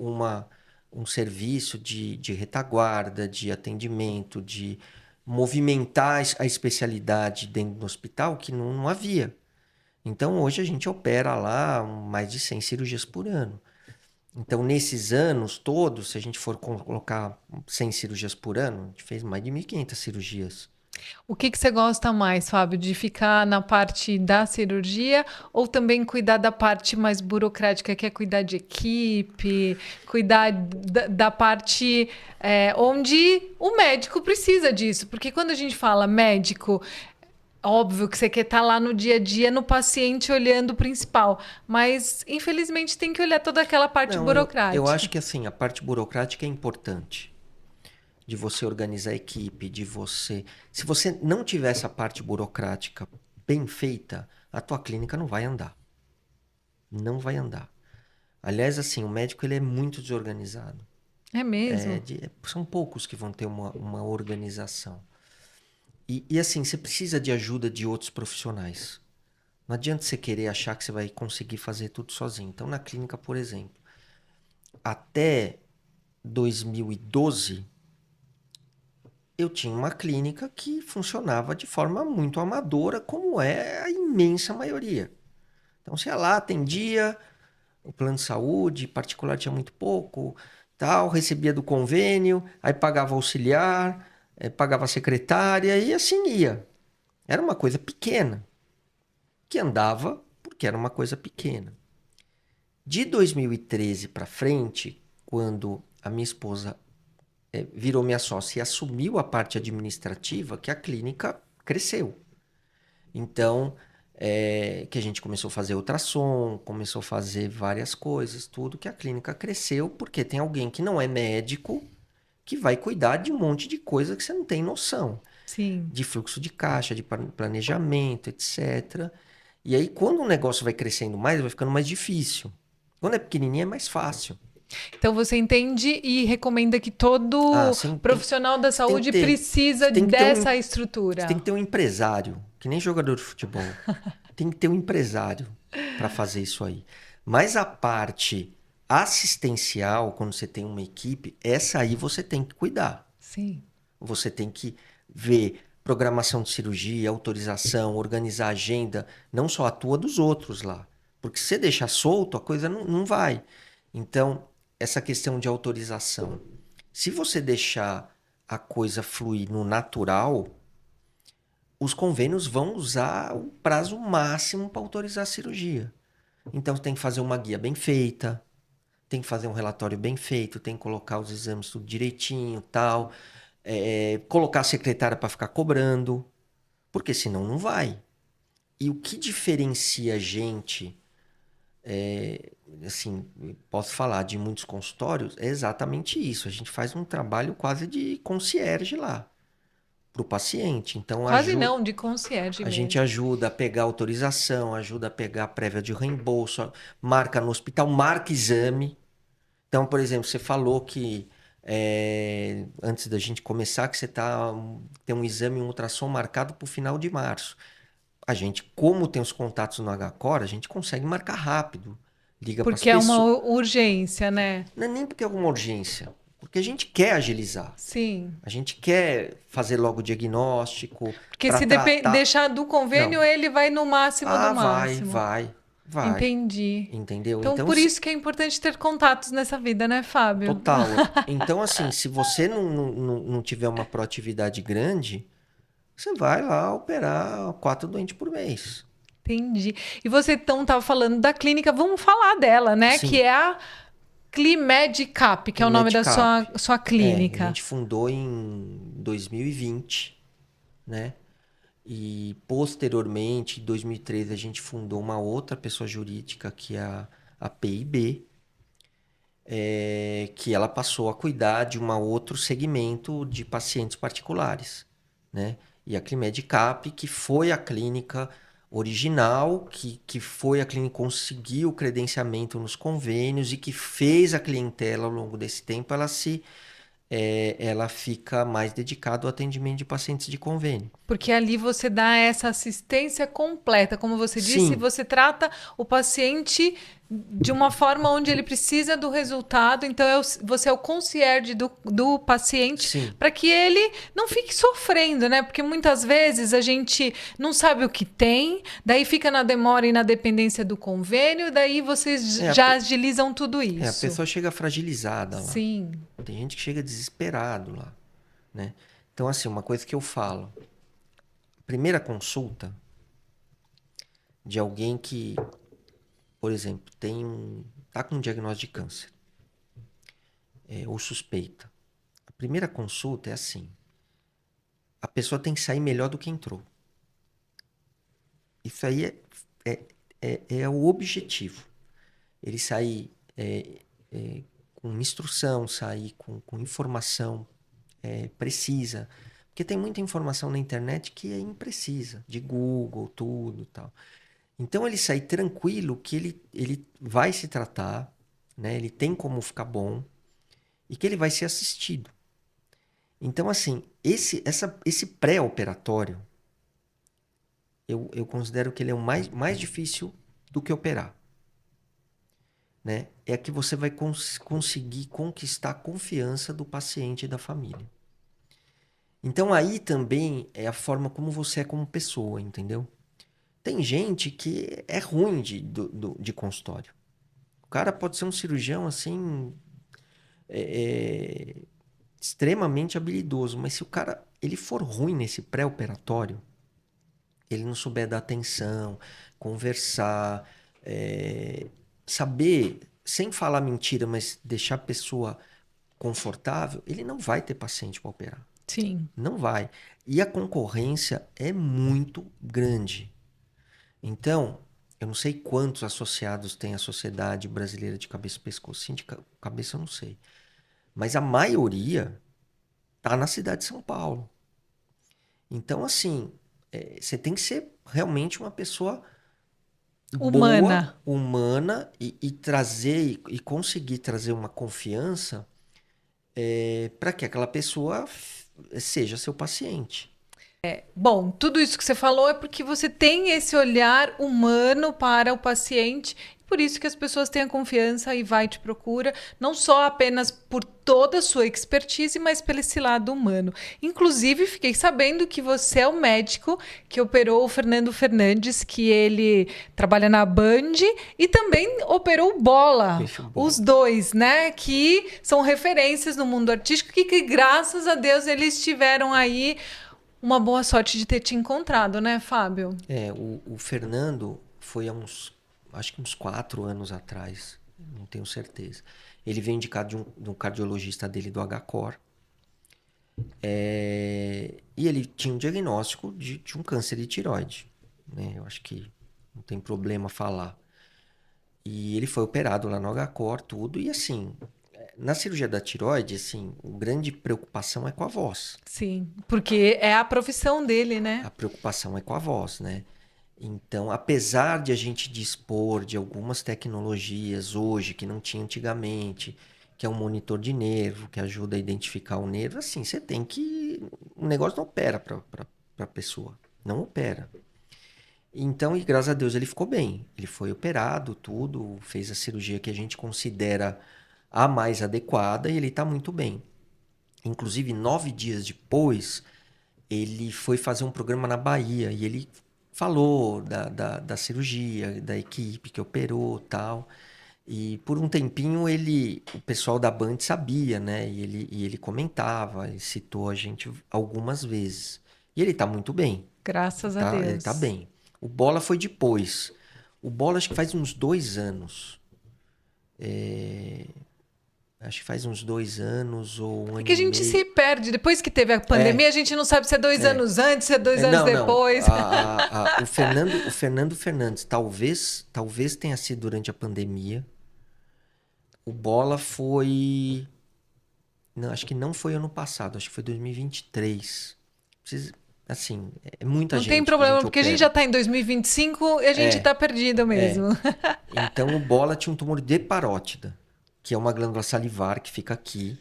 S2: um serviço de retaguarda, de atendimento, de movimentar a especialidade dentro do hospital que não havia. Então, hoje a gente opera lá mais de 100 cirurgias por ano. Então, nesses anos todos, se a gente for colocar 100 cirurgias por ano, a gente fez mais de 1.500 cirurgias.
S1: O que que você gosta mais, Fábio? De ficar na parte da cirurgia ou também cuidar da parte mais burocrática, que é cuidar de equipe, cuidar da parte onde o médico precisa disso? Porque quando a gente fala médico, óbvio que você quer estar lá no dia a dia, no paciente, olhando o principal, mas infelizmente tem que olhar toda aquela parte
S2: Não, eu acho
S1: burocrática.
S2: que assim, a parte burocrática é importante. De você organizar a equipe, de você. Se você não tiver essa parte burocrática bem feita, a tua clínica não vai andar. Não vai andar. Aliás, assim, o médico ele é muito desorganizado.
S1: É mesmo?
S2: São poucos que vão ter uma organização. E assim, você precisa de ajuda de outros profissionais. Não adianta você querer achar que você vai conseguir fazer tudo sozinho. Então, na clínica, por exemplo, até 2012, eu tinha uma clínica que funcionava de forma muito amadora, como é a imensa maioria. Então, você ia lá, atendia, o plano de saúde particular tinha muito pouco, tal, recebia do convênio, aí pagava auxiliar, pagava secretária e assim ia. Era uma coisa pequena, que andava porque era uma coisa pequena. De 2013 para frente, quando a minha esposa virou minha sócia e assumiu a parte administrativa, que a clínica cresceu. Então, que a gente começou a fazer ultrassom, começou a fazer várias coisas, tudo que a clínica cresceu, porque tem alguém que não é médico que vai cuidar de um monte de coisa que você não tem noção.
S1: Sim.
S2: De fluxo de caixa, de planejamento, etc. E aí, quando o negócio vai crescendo mais, vai ficando mais difícil. Quando é pequenininho, é mais fácil.
S1: Então você entende e recomenda que
S2: Ah,
S1: todo
S2: você
S1: profissional da
S2: tem que
S1: saúde
S2: ter,
S1: precisa
S2: você tem que ter um,
S1: dessa
S2: você tem
S1: estrutura.
S2: que ter um empresário, que nem jogador de futebol. Tem que ter um empresário para fazer isso aí. Mas a parte assistencial, quando você tem uma equipe, essa aí você tem que cuidar.
S1: Sim.
S2: Você tem que ver programação de cirurgia, autorização, organizar a agenda, não só a tua, dos outros lá. Porque se você deixar solto, a coisa não vai. Então, essa questão de autorização. Se você deixar a coisa fluir no natural, os convênios vão usar o prazo máximo para autorizar a cirurgia. Então, tem que fazer uma guia bem feita, tem que fazer um relatório bem feito, tem que colocar os exames tudo direitinho, tal, colocar a secretária para ficar cobrando, porque senão não vai. E o que diferencia a gente, assim, posso falar de muitos consultórios, é exatamente isso. A gente faz um trabalho quase de concierge lá para o paciente. Então,
S1: Quase não, de concierge
S2: a gente
S1: mesmo.
S2: ajuda a pegar autorização, ajuda a pegar a prévia de reembolso, marca no hospital, marca exame. Então, por exemplo, você falou que antes da gente começar, que você tem um exame, um ultrassom marcado para o final de março. A gente, como tem os contatos no HCOR, a gente consegue marcar rápido. liga para as
S1: Porque é uma
S2: pessoas.
S1: urgência, né?
S2: Não é nem porque é alguma urgência, porque a gente quer agilizar.
S1: Sim.
S2: A gente quer fazer logo o diagnóstico
S1: Porque
S2: para
S1: se
S2: tratar.
S1: deixar do convênio,
S2: Não.
S1: ele vai no máximo do
S2: Ah,
S1: máximo.
S2: vai.
S1: Entendi.
S2: Entendeu?
S1: Então,
S2: Então,
S1: por isso que é importante ter contatos nessa vida, né, Fábio?
S2: total. Então, assim, se você não tiver uma proatividade grande, você vai lá operar 4 doentes por mês.
S1: Entendi. E você então estava falando da clínica, vamos falar dela, né? Que
S2: Sim,
S1: é a Climedicap, que é o nome da
S2: Medcap.
S1: sua
S2: A
S1: clínica.
S2: gente fundou em 2020, né? E posteriormente, em 2013, a gente fundou uma outra pessoa jurídica, que é a PIB, que ela passou a cuidar de um outro segmento de pacientes particulares, né? E a Climedicap, que foi a clínica original, que foi a clínica que conseguiu o credenciamento nos convênios e que fez a clientela ao longo desse tempo, ela fica mais dedicada ao atendimento de pacientes de convênio.
S1: Porque ali você dá essa assistência completa. Como você disse,
S2: Sim,
S1: você trata o paciente de uma forma onde ele precisa do resultado. Então, você é o concierge do paciente
S2: sim.
S1: para que ele não fique sofrendo, né? Porque muitas vezes a gente não sabe o que tem, daí fica na demora e na dependência do convênio, daí vocês
S2: É,
S1: já agilizam tudo
S2: a
S1: isso.
S2: pessoa chega fragilizada lá.
S1: Sim.
S2: Tem gente que chega desesperado lá, né? Então, assim, uma coisa que eu falo. Primeira consulta de alguém que, por exemplo, tá com um diagnóstico de câncer, ou suspeita. A primeira consulta é assim: a pessoa tem que sair melhor do que entrou. Isso aí é, é o objetivo. Ele sair com instrução, sair com informação precisa. Porque tem muita informação na internet que é imprecisa, de Google, tudo e tal. Então ele sai tranquilo que ele vai se tratar, né? Ele tem como ficar bom e que ele vai ser assistido. Então, assim, esse pré-operatório, eu considero que ele é o mais difícil do que operar, né? É que você vai conseguir conquistar a confiança do paciente e da família. Então aí também é a forma como você é como pessoa, entendeu? Tem gente que é ruim de consultório. O cara pode ser um cirurgião assim, é, é, extremamente habilidoso, mas se o cara ele for ruim nesse pré-operatório, ele não souber dar atenção, conversar, saber, sem falar mentira, mas deixar a pessoa confortável, ele não vai ter paciente para operar.
S1: Sim.
S2: Não vai. E a concorrência é muito grande. Então, eu não sei quantos associados tem a Sociedade Brasileira de Cabeça e Pescoço. Sim, de cabeça eu não sei. Mas a maioria tá na cidade de São Paulo. Então, assim, você tem que ser realmente uma pessoa boa,
S1: Humana.
S2: humana e trazer e conseguir trazer uma confiança para que aquela pessoa seja seu paciente.
S1: Bom, tudo isso que você falou é porque você tem esse olhar humano para o paciente, por isso que as pessoas têm a confiança e vai te procura, não só apenas por toda a sua expertise, mas pelo esse lado humano. Inclusive, fiquei sabendo que você é o médico que operou o Fernando Fernandes, que ele trabalha na Band e também operou o Bola.
S2: Peixe
S1: Os
S2: bola.
S1: dois, né? Que são referências no mundo artístico que graças a Deus eles tiveram aí uma boa sorte de ter te encontrado, né, Fábio?
S2: O Fernando foi acho que uns 4 anos atrás, não tenho certeza. Ele veio indicado de um cardiologista dele do HCOR. E ele tinha um diagnóstico de um câncer de tireoide, né? Eu acho que não tem problema falar. E ele foi operado lá no HCOR, tudo. E assim, na cirurgia da tireoide, assim, a grande preocupação é com a voz.
S1: Sim, porque é a profissão dele, né?
S2: A preocupação é com a voz, né? Então, apesar de a gente dispor de algumas tecnologias hoje que não tinha antigamente, que é um monitor de nervo, que ajuda a identificar o nervo, assim, você tem que. O negócio não opera para a pessoa. Não opera. Então, e graças a Deus ele ficou bem. Ele foi operado, tudo, fez a cirurgia que a gente considera a mais adequada e ele está muito bem. Inclusive, 9 dias depois, ele foi fazer um programa na Bahia e ele falou da cirurgia, da equipe que operou e tal. E por um tempinho o pessoal da Band sabia, né? E ele comentava, ele citou a gente algumas vezes. E ele tá muito bem,
S1: Graças a
S2: tá? Ele tá
S1: Deus.
S2: bem. O Bola foi depois. O Bola acho que faz uns 2 anos. Acho que faz uns 2 anos ou um
S1: É
S2: ano
S1: que a
S2: e
S1: gente
S2: meio.
S1: se perde. Depois que teve a
S2: É,
S1: pandemia, a gente não sabe se é 2 anos antes, se é 2 anos
S2: não, não.
S1: depois.
S2: O Fernando Fernandes talvez tenha sido durante a pandemia. O Bola foi. Não, acho que não foi ano passado, acho que foi 2023. Precisa, assim, é muita
S1: Não tem
S2: gente que a
S1: problema,
S2: gente
S1: porque a gente já
S2: opera.
S1: está em 2025 e a gente está perdido
S2: É.
S1: mesmo.
S2: Então o Bola tinha um tumor de parótida, que é uma glândula salivar que fica aqui.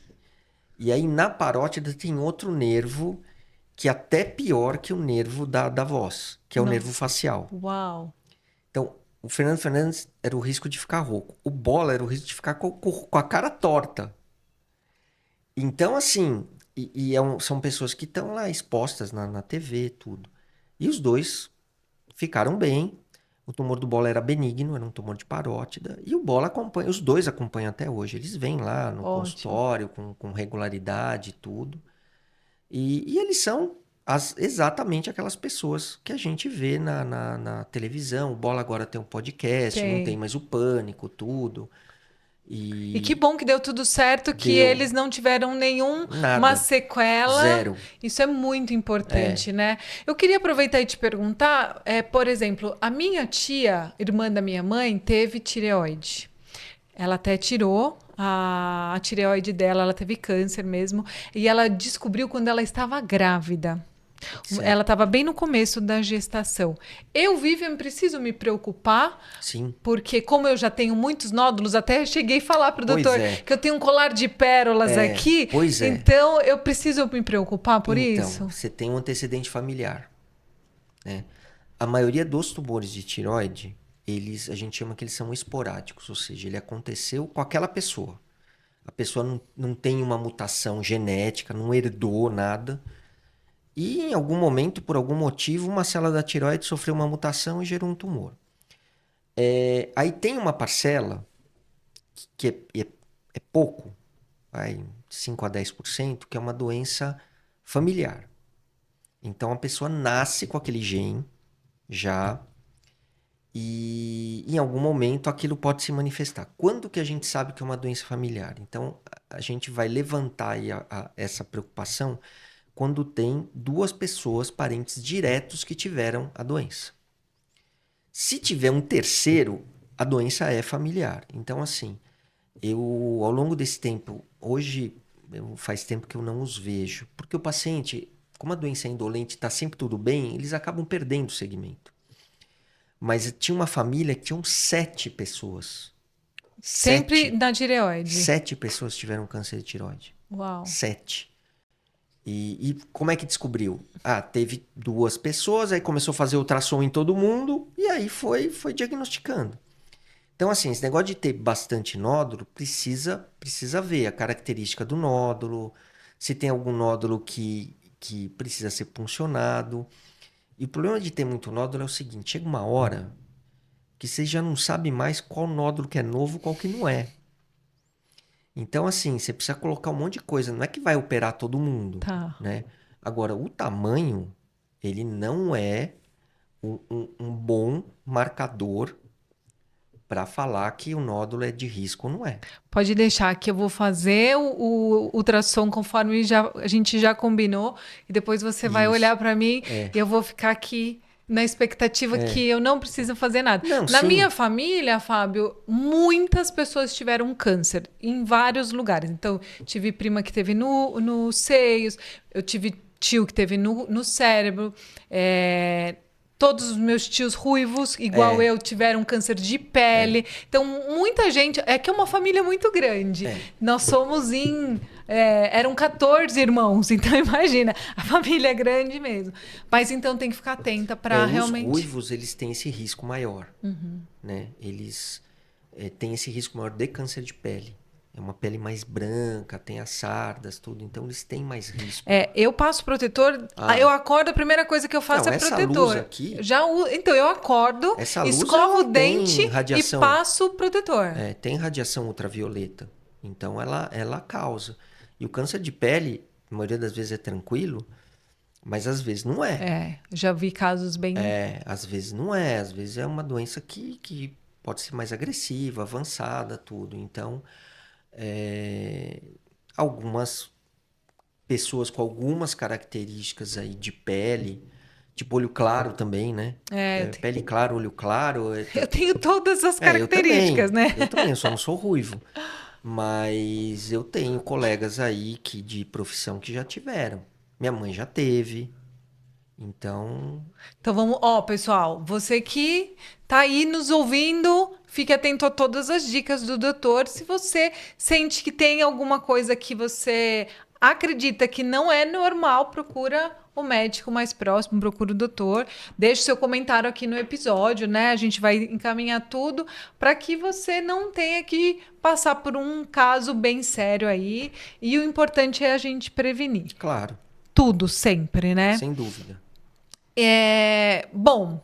S2: E aí na parótida tem outro nervo que é até pior que o nervo da voz, que é o nervo
S1: Nossa.
S2: facial.
S1: Uau.
S2: Então, o Fernando Fernandes era o risco de ficar rouco. O Bola era o risco de ficar com a cara torta. Então, assim, são pessoas que estão lá expostas na TV, tudo. E os dois ficaram bem. O tumor do Bola era benigno, era um tumor de parótida. E o Bola acompanha, os dois acompanham até hoje. Eles vêm lá no
S1: Ótimo.
S2: consultório com regularidade e tudo. E eles são exatamente aquelas pessoas que a gente vê na televisão. O Bola agora tem um podcast, não tem
S1: Tem.
S2: mais o pânico, tudo.
S1: E que
S2: E
S1: bom que deu tudo certo, que
S2: deu
S1: eles não tiveram nenhuma
S2: nada,
S1: sequela.
S2: zero.
S1: Isso é muito importante, né? Eu queria aproveitar e te perguntar, por exemplo, a minha tia, irmã da minha mãe, teve tireoide. Ela até tirou a tireoide dela, ela teve câncer mesmo, e ela descobriu quando ela estava grávida. Ela
S2: Certo.
S1: estava bem no começo da gestação. Eu, Vivian, preciso me preocupar
S2: Sim.
S1: porque, como eu já tenho muitos nódulos, até cheguei a falar para o
S2: Pois
S1: doutor
S2: é.
S1: que eu tenho um colar de pérolas aqui,
S2: Pois é.
S1: então eu preciso me preocupar por
S2: Então,
S1: isso?
S2: você tem um antecedente familiar, né? A maioria dos tumores de tireoide, a gente chama que eles são esporádicos, ou seja, ele aconteceu com aquela pessoa. A pessoa não tem uma mutação genética, não herdou nada. E em algum momento, por algum motivo, uma célula da tireoide sofreu uma mutação e gerou um tumor. Aí tem uma parcela que é pouco, vai, 5 a 10%, que é uma doença familiar. Então a pessoa nasce com aquele gene já e em algum momento aquilo pode se manifestar. Quando que a gente sabe que é uma doença familiar? Então a gente vai levantar aí essa preocupação quando tem 2 pessoas, parentes diretos que tiveram a doença. Se tiver um terceiro, a doença é familiar. Então assim, ao longo desse tempo, hoje faz tempo que eu não os vejo, porque o paciente, como a doença é indolente, está sempre tudo bem, eles acabam perdendo o segmento. Mas tinha uma família que tinham 7 pessoas.
S1: Sempre
S2: 7.
S1: na tireoide.
S2: 7 pessoas tiveram câncer de tireoide.
S1: Uau.
S2: 7. E como é que descobriu? Teve 2 pessoas, aí começou a fazer ultrassom em todo mundo, e aí foi diagnosticando. Então, assim, esse negócio de ter bastante nódulo, precisa ver a característica do nódulo, se tem algum nódulo que precisa ser puncionado. E o problema de ter muito nódulo é o seguinte, chega uma hora que você já não sabe mais qual nódulo que é novo, qual que não é. Então, assim, você precisa colocar um monte de coisa, não é que vai operar todo mundo,
S1: Tá.
S2: né? Agora, o tamanho, ele não é um bom marcador para falar que o nódulo é de risco ou não é.
S1: Pode deixar que eu vou fazer o ultrassom conforme a gente já combinou e depois você vai olhar
S2: Isso.
S1: para mim e eu vou ficar aqui na expectativa que eu não preciso fazer nada.
S2: Não,
S1: Na
S2: sim.
S1: minha família, Fábio, muitas pessoas tiveram câncer em vários lugares. Então, tive prima que teve nos seios, eu tive tio que teve no cérebro, todos os meus tios ruivos, igual eu, tiveram câncer de pele. Então, muita gente... É que é uma família muito grande. Nós somos em eram 14 irmãos, então imagina, a família é grande mesmo. Mas então tem que ficar atenta para realmente...
S2: Os ruivos, eles têm esse risco maior, né? Eles têm esse risco maior de câncer de pele. É uma pele mais branca, tem as sardas, tudo. Então, eles têm mais risco.
S1: Eu passo protetor, aí eu acordo, a primeira coisa que eu faço é protetor.
S2: Essa luz aqui...
S1: Então, eu acordo, escovo o dente
S2: radiação,
S1: e passo protetor.
S2: Tem radiação ultravioleta. Então, ela causa. E o câncer de pele, a maioria das vezes é tranquilo, mas às vezes não é.
S1: Já vi casos bem...
S2: às vezes não é. Às vezes é uma doença que pode ser mais agressiva, avançada, tudo. Então... algumas pessoas com algumas características aí de pele, tipo olho claro também, né? Pele clara, olho claro.
S1: Eu tenho todas as características, né?
S2: Eu também, eu só não sou ruivo. Mas eu tenho colegas aí de profissão que já tiveram. Minha mãe já teve. Então
S1: vamos, pessoal, você que tá aí nos ouvindo, fique atento a todas as dicas do doutor. Se você sente que tem alguma coisa que você acredita que não é normal, procura o médico mais próximo, procura o doutor. Deixe seu comentário aqui no episódio, né? A gente vai encaminhar tudo para que você não tenha que passar por um caso bem sério aí. E o importante é a gente prevenir.
S2: Claro.
S1: Tudo, sempre, né?
S2: Sem dúvida.
S1: Bom,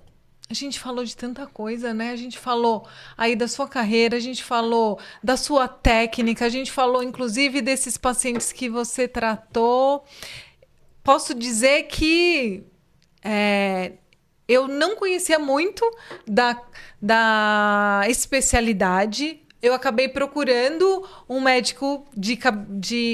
S1: a gente falou de tanta coisa, né? A gente falou aí da sua carreira, a gente falou da sua técnica, a gente falou, inclusive, desses pacientes que você tratou. Posso dizer que eu não conhecia muito da especialidade. Eu acabei procurando um médico de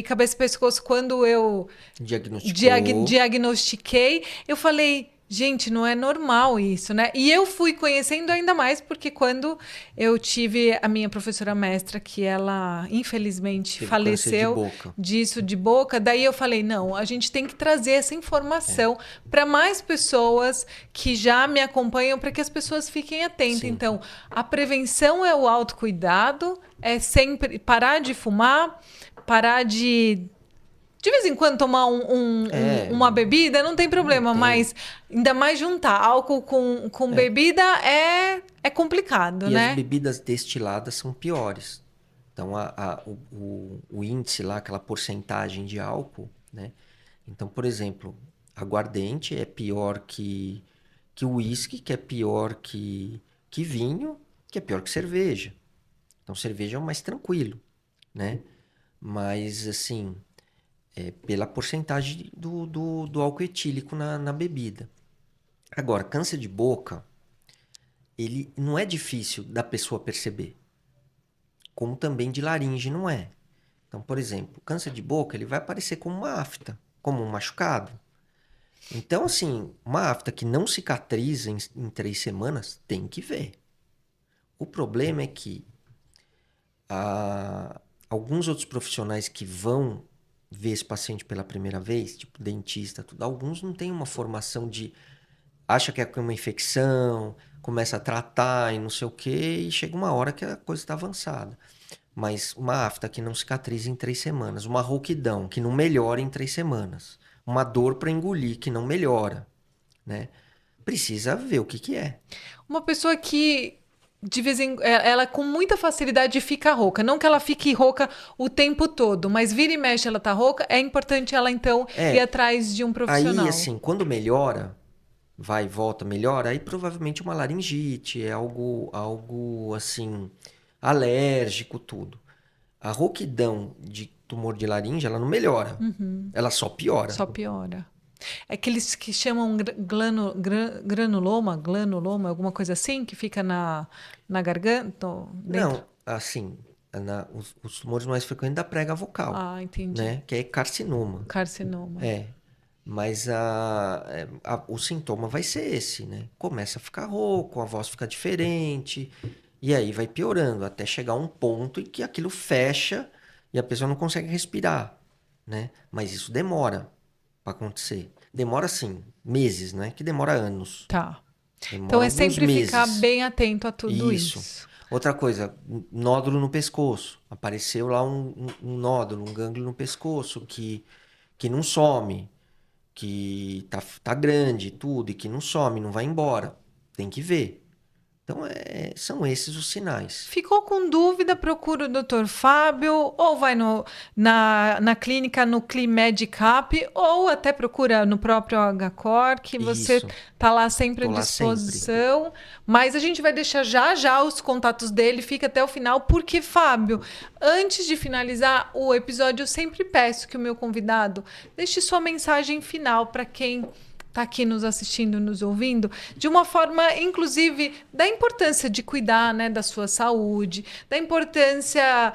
S1: cabeça e pescoço quando eu diagnostiquei. Eu falei, gente, não é normal isso, né? E eu fui conhecendo ainda mais porque quando eu tive a minha professora mestra, que ela infelizmente faleceu disso de boca, daí eu falei, não, a gente tem que trazer essa informação para mais pessoas que já me acompanham, para que as pessoas fiquem atentas. Sim. Então, a prevenção é o autocuidado, é sempre parar de fumar, parar de vez em quando tomar uma bebida, não tem problema, mas ainda mais juntar álcool com bebida é complicado, né?
S2: E as bebidas destiladas são piores. Então, o índice lá, aquela porcentagem de álcool, né? Então, por exemplo, aguardente é pior que uísque, que é pior que vinho, que é pior que cerveja. Então, cerveja é o mais tranquilo, né? Mas, assim... pela porcentagem do álcool etílico na bebida. Agora, câncer de boca, ele não é difícil da pessoa perceber, como também de laringe não é. Então, por exemplo, câncer de boca, ele vai aparecer como uma afta, como um machucado. Então, assim, uma afta que não cicatriza em 3 semanas, tem que ver. O problema é que alguns outros profissionais que vão ver esse paciente pela primeira vez, tipo dentista, tudo, alguns não têm uma formação acha que é uma infecção, começa a tratar e não sei o quê, e chega uma hora que a coisa está avançada. Mas uma afta que não cicatriza em 3 semanas, uma rouquidão que não melhora em 3 semanas, uma dor para engolir que não melhora, né? Precisa ver o que é.
S1: Uma pessoa que de vez em ela com muita facilidade fica rouca. Não que ela fique rouca o tempo todo, mas vira e mexe ela tá rouca, é importante ela então ir atrás de um profissional.
S2: Aí assim, quando melhora, vai e volta, melhora, aí provavelmente uma laringite, é algo assim, alérgico, tudo. A rouquidão de tumor de laringe, ela não melhora, ela só piora.
S1: Só piora. É aqueles que chamam granuloma, alguma coisa assim, que fica na garganta?
S2: Não, assim, os tumores mais frequentes da prega vocal.
S1: Ah, entendi.
S2: Né? Que é carcinoma.
S1: Carcinoma.
S2: Mas o sintoma vai ser esse, né? Começa a ficar rouco, a voz fica diferente, e aí vai piorando, até chegar a um ponto em que aquilo fecha e a pessoa não consegue respirar, né? Mas isso demora para acontecer. Demora, assim, meses, né? Que demora anos.
S1: Tá.
S2: Demora
S1: então é sempre
S2: meses.
S1: Ficar bem atento a tudo isso.
S2: Outra coisa, nódulo no pescoço. Apareceu lá um nódulo, um gânglio no pescoço que não some, que tá grande e tudo, e que não some, não vai embora. Tem que ver. Então, são esses os sinais.
S1: Ficou com dúvida, procura o Dr. Fábio, ou vai na clínica no Climed Cap, ou até procura no próprio HCor, que você
S2: Isso,
S1: tá lá sempre à
S2: tô lá sempre.
S1: disposição. Mas a gente vai deixar já os contatos dele, fica até o final, porque, Fábio, antes de finalizar o episódio, eu sempre peço que o meu convidado deixe sua mensagem final para quem está aqui nos assistindo, nos ouvindo, de uma forma, inclusive, da importância de cuidar, né, da sua saúde, da importância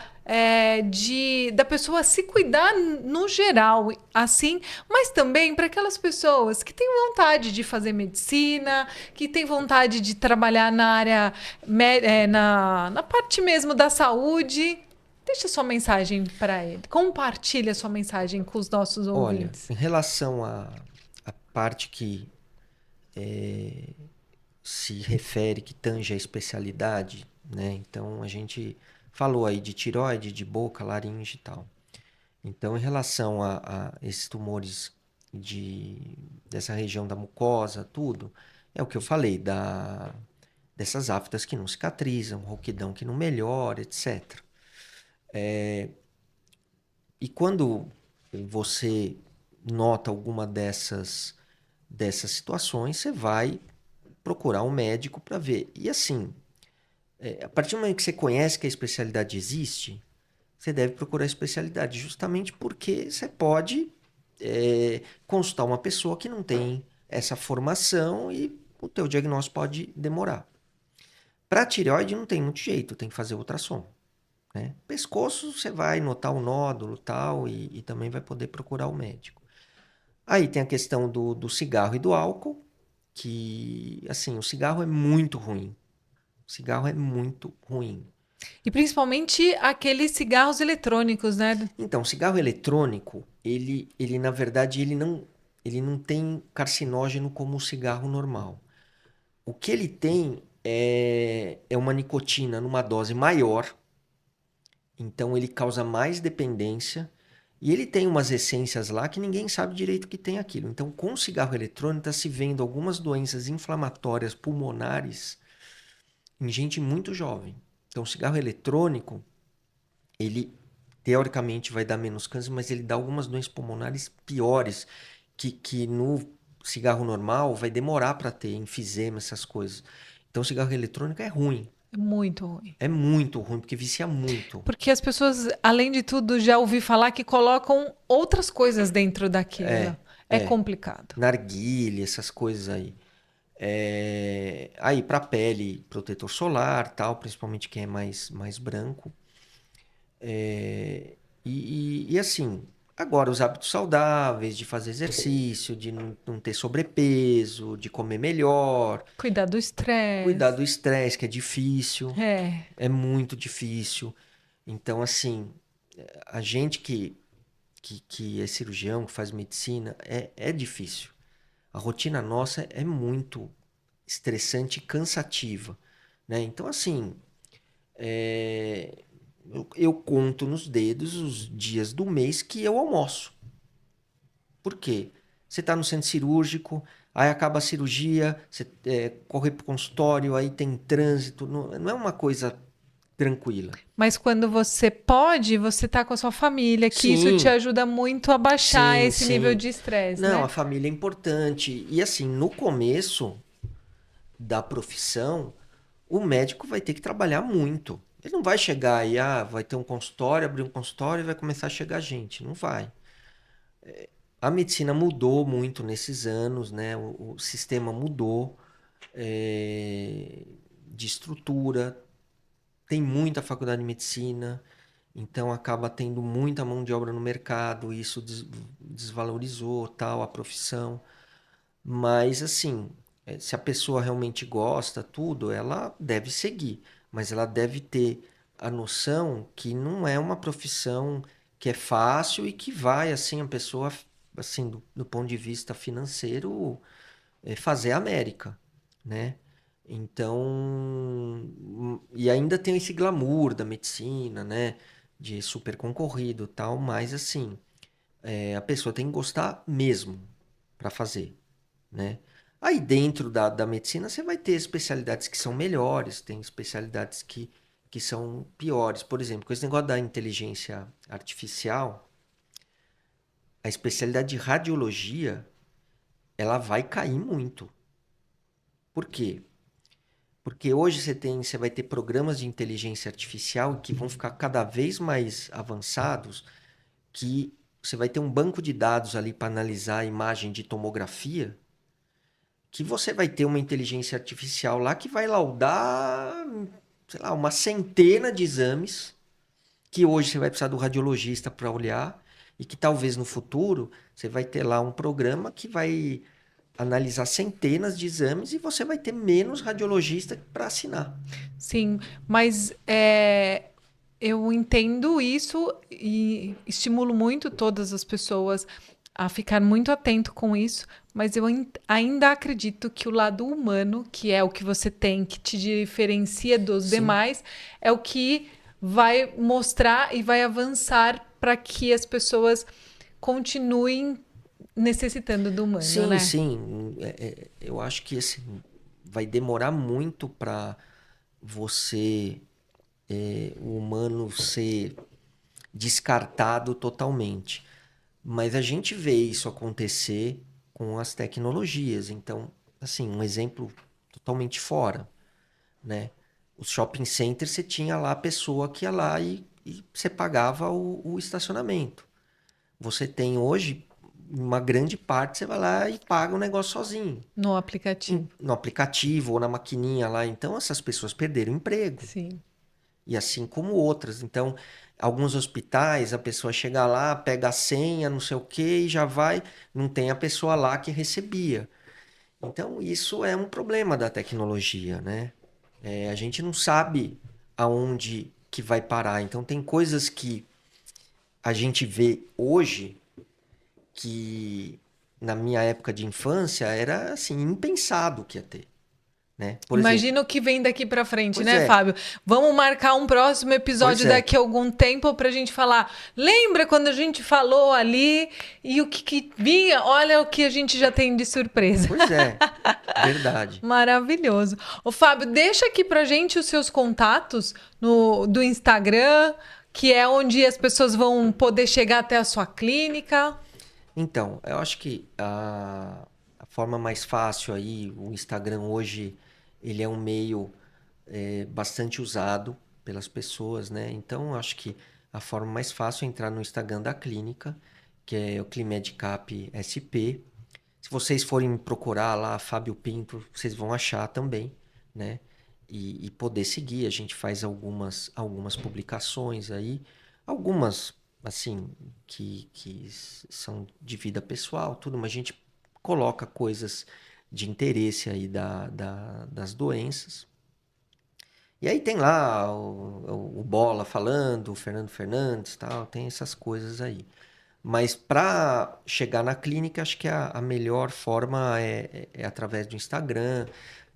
S1: da pessoa se cuidar no geral, assim, mas também para aquelas pessoas que têm vontade de fazer medicina, que têm vontade de trabalhar na área, na parte mesmo da saúde. Deixa sua mensagem para ele. Compartilha sua mensagem com os nossos
S2: Olha,
S1: ouvintes.
S2: em relação à parte que se refere, que tange a especialidade, né? Então, a gente falou aí de tireoide, de boca, laringe e tal. Então, em relação a esses tumores dessa região da mucosa, tudo, é o que eu falei, dessas aftas que não cicatrizam, rouquidão que não melhora, etc. E quando você nota alguma dessas situações, você vai procurar um médico para ver. E assim, a partir do momento que você conhece que a especialidade existe, você deve procurar a especialidade, justamente porque você pode consultar uma pessoa que não tem essa formação e o teu diagnóstico pode demorar. Para tireoide não tem muito jeito, tem que fazer ultrassom. Né? Pescoço, você vai notar o nódulo tal, e também vai poder procurar o médico. Aí tem a questão do cigarro e do álcool, que, assim, o cigarro é muito ruim. O cigarro é muito ruim.
S1: E principalmente aqueles cigarros eletrônicos, né?
S2: Então, o cigarro eletrônico, ele na verdade, ele não tem carcinógeno como o cigarro normal. O que ele tem é uma nicotina numa dose maior, então ele causa mais dependência. E ele tem umas essências lá que ninguém sabe direito o que tem aquilo. Então, com o cigarro eletrônico, está se vendo algumas doenças inflamatórias pulmonares em gente muito jovem. Então, o cigarro eletrônico, ele teoricamente vai dar menos câncer, mas ele dá algumas doenças pulmonares piores, que no cigarro normal vai demorar para ter enfisema, essas coisas. Então, o cigarro eletrônico é ruim.
S1: É muito ruim.
S2: É muito ruim, porque vicia muito.
S1: Porque as pessoas, além de tudo, já ouvi falar que colocam outras coisas dentro daquilo. É
S2: É.
S1: complicado.
S2: Narguilé, essas coisas aí. Aí, para pele, protetor solar, tal, principalmente quem é mais branco. E assim, agora os hábitos saudáveis, de fazer exercício, de não ter sobrepeso, de comer melhor,
S1: Cuidar do
S2: cuidar
S1: estresse.
S2: do estresse, que é difícil,
S1: É.
S2: é muito difícil. Então, assim, a gente que é cirurgião, que faz medicina, é difícil. A rotina nossa é muito estressante e cansativa, né? Então, assim, eu conto nos dedos os dias do mês que eu almoço. Por quê? Você está no centro cirúrgico, aí acaba a cirurgia, você corre para o consultório, aí tem trânsito, não é uma coisa tranquila.
S1: Mas quando você pode, você tá com a sua família, que isso te
S2: Sim,
S1: ajuda muito a baixar
S2: sim,
S1: esse nível
S2: sim.
S1: de estresse,
S2: Não, a
S1: né?
S2: família é importante. E assim, no começo da profissão, o médico vai ter que trabalhar muito. Ele não vai chegar aí, vai ter um consultório, abrir um consultório e vai começar a chegar gente. Não vai. A medicina mudou muito nesses anos, né? O sistema mudou de estrutura. Tem muita faculdade de medicina, então acaba tendo muita mão de obra no mercado. Isso desvalorizou tal a profissão. Mas assim, se a pessoa realmente gosta, tudo, ela deve seguir. Mas ela deve ter a noção que não é uma profissão que é fácil e que vai, assim, a pessoa, assim, do ponto de vista financeiro, fazer a América, né? Então, e ainda tem esse glamour da medicina, né? De super concorrido e tal, mas assim, a pessoa tem que gostar mesmo para fazer, né? Aí dentro da medicina você vai ter especialidades que são melhores, tem especialidades que são piores. Por exemplo, com esse negócio da inteligência artificial, a especialidade de radiologia, ela vai cair muito. Por quê? Porque hoje você vai ter programas de inteligência artificial que vão ficar cada vez mais avançados, que você vai ter um banco de dados ali para analisar a imagem de tomografia, que você vai ter uma inteligência artificial lá que vai laudar, sei lá, uma centena de exames, que hoje você vai precisar do radiologista para olhar, e que talvez no futuro você vai ter lá um programa que vai analisar centenas de exames e você vai ter menos radiologista para assinar.
S1: Sim, mas eu entendo isso e estimulo muito todas as pessoas a ficar muito atento com isso, mas eu ainda acredito que o lado humano, que é o que você tem, que te diferencia dos
S2: Sim,
S1: demais, é o que vai mostrar e vai avançar para que as pessoas continuem necessitando do humano,
S2: sim,
S1: né?
S2: sim. Eu acho que assim, vai demorar muito para você, o humano, ser descartado totalmente. Mas a gente vê isso acontecer com as tecnologias. Então, assim, um exemplo totalmente fora, né? Os shopping centers, você tinha lá a pessoa que ia lá e você pagava o estacionamento. Você tem hoje, uma grande parte, você vai lá e paga o negócio sozinho.
S1: No aplicativo.
S2: No aplicativo ou na maquininha lá. Então, essas pessoas perderam o emprego.
S1: Sim.
S2: E assim como outras. Então, alguns hospitais, a pessoa chega lá, pega a senha, não sei o quê, e já vai, não tem a pessoa lá que recebia. Então, isso é um problema da tecnologia, né? A gente não sabe aonde que vai parar. Então, tem coisas que a gente vê hoje que na minha época de infância era assim impensado que ia ter, né? Por exemplo,
S1: Imagina o que vem daqui pra frente,
S2: pois
S1: né,
S2: é,
S1: Fábio? Vamos marcar um próximo
S2: pois
S1: episódio
S2: é,
S1: daqui a algum tempo pra gente falar. Lembra quando a gente falou ali e o que vinha? Olha o que a gente já tem de surpresa.
S2: pois é, verdade.
S1: Maravilhoso. Ô, Fábio, deixa aqui pra gente os seus contatos do Instagram, que é onde as pessoas vão poder chegar até a sua clínica.
S2: Então, eu acho que a forma mais fácil aí, o Instagram hoje, ele é um meio bastante usado pelas pessoas, né? Então, eu acho que a forma mais fácil é entrar no Instagram da clínica, que é o Climedcap SP. Se vocês forem me procurar lá, Fábio Pinto, vocês vão achar também, né? E poder seguir. A gente faz algumas publicações aí, algumas, assim, que são de vida pessoal, tudo, mas a gente coloca coisas de interesse aí das doenças. E aí tem lá o Bola falando, o Fernando Fernandes, tal, tem essas coisas aí. Mas para chegar na clínica, acho que a melhor forma é através do Instagram.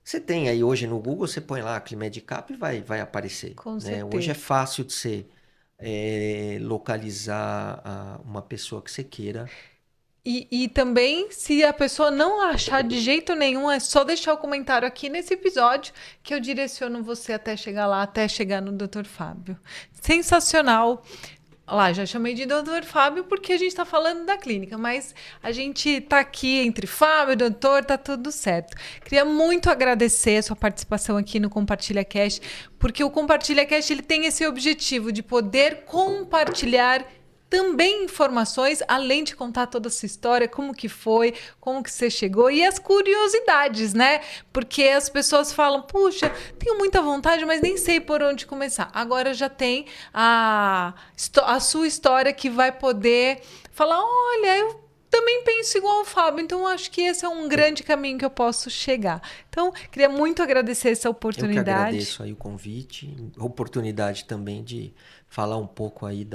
S2: Você tem aí hoje no Google, você põe lá Climedicap e vai aparecer,
S1: Com
S2: né? Hoje é
S1: certeza.
S2: fácil de você localizar uma pessoa que você queira.
S1: E também, se a pessoa não achar de jeito nenhum, é só deixar o comentário aqui nesse episódio que eu direciono você até chegar lá, até chegar no Dr. Fábio. Sensacional. Lá, já chamei de Dr. Fábio porque a gente está falando da clínica, mas a gente tá aqui entre Fábio e doutor, tá tudo certo. Queria muito agradecer a sua participação aqui no Compartilha Cast, porque o Compartilha Cast ele tem esse objetivo de poder compartilhar também informações, além de contar toda essa história, como que foi, como que você chegou e as curiosidades, né? Porque as pessoas falam, puxa, tenho muita vontade, mas nem sei por onde começar. Agora já tem a sua história que vai poder falar, olha, eu também penso igual o Fábio, então acho que esse é um grande caminho que eu posso chegar. Então, queria muito agradecer essa
S2: Eu que
S1: oportunidade.
S2: agradeço aí o convite, a oportunidade também de falar um pouco aí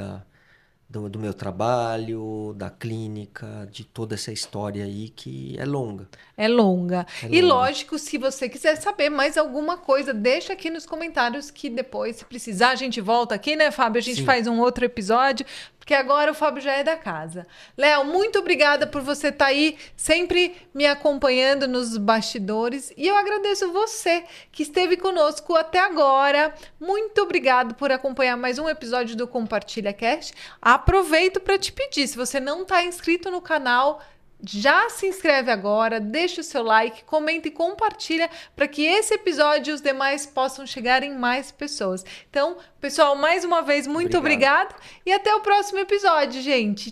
S2: do meu trabalho, da clínica, de toda essa história aí que é longa.
S1: É longa.
S2: É
S1: E
S2: longa.
S1: lógico, se você quiser saber mais alguma coisa, deixa aqui nos comentários que depois, se precisar, a gente volta aqui, né, Fábio? A gente
S2: Sim.
S1: faz um outro episódio, porque agora o Fábio já é da casa. Léo, muito obrigada por você estar aí, sempre me acompanhando nos bastidores. E eu agradeço você que esteve conosco até agora. Muito obrigado por acompanhar mais um episódio do Compartilha Cast. Aproveito para te pedir, se você não está inscrito no canal, já se inscreve agora, deixa o seu like, comenta e compartilha para que esse episódio e os demais possam chegar em mais pessoas. Então, pessoal, mais uma vez, muito
S2: Obrigado.
S1: obrigado e até o próximo episódio, gente.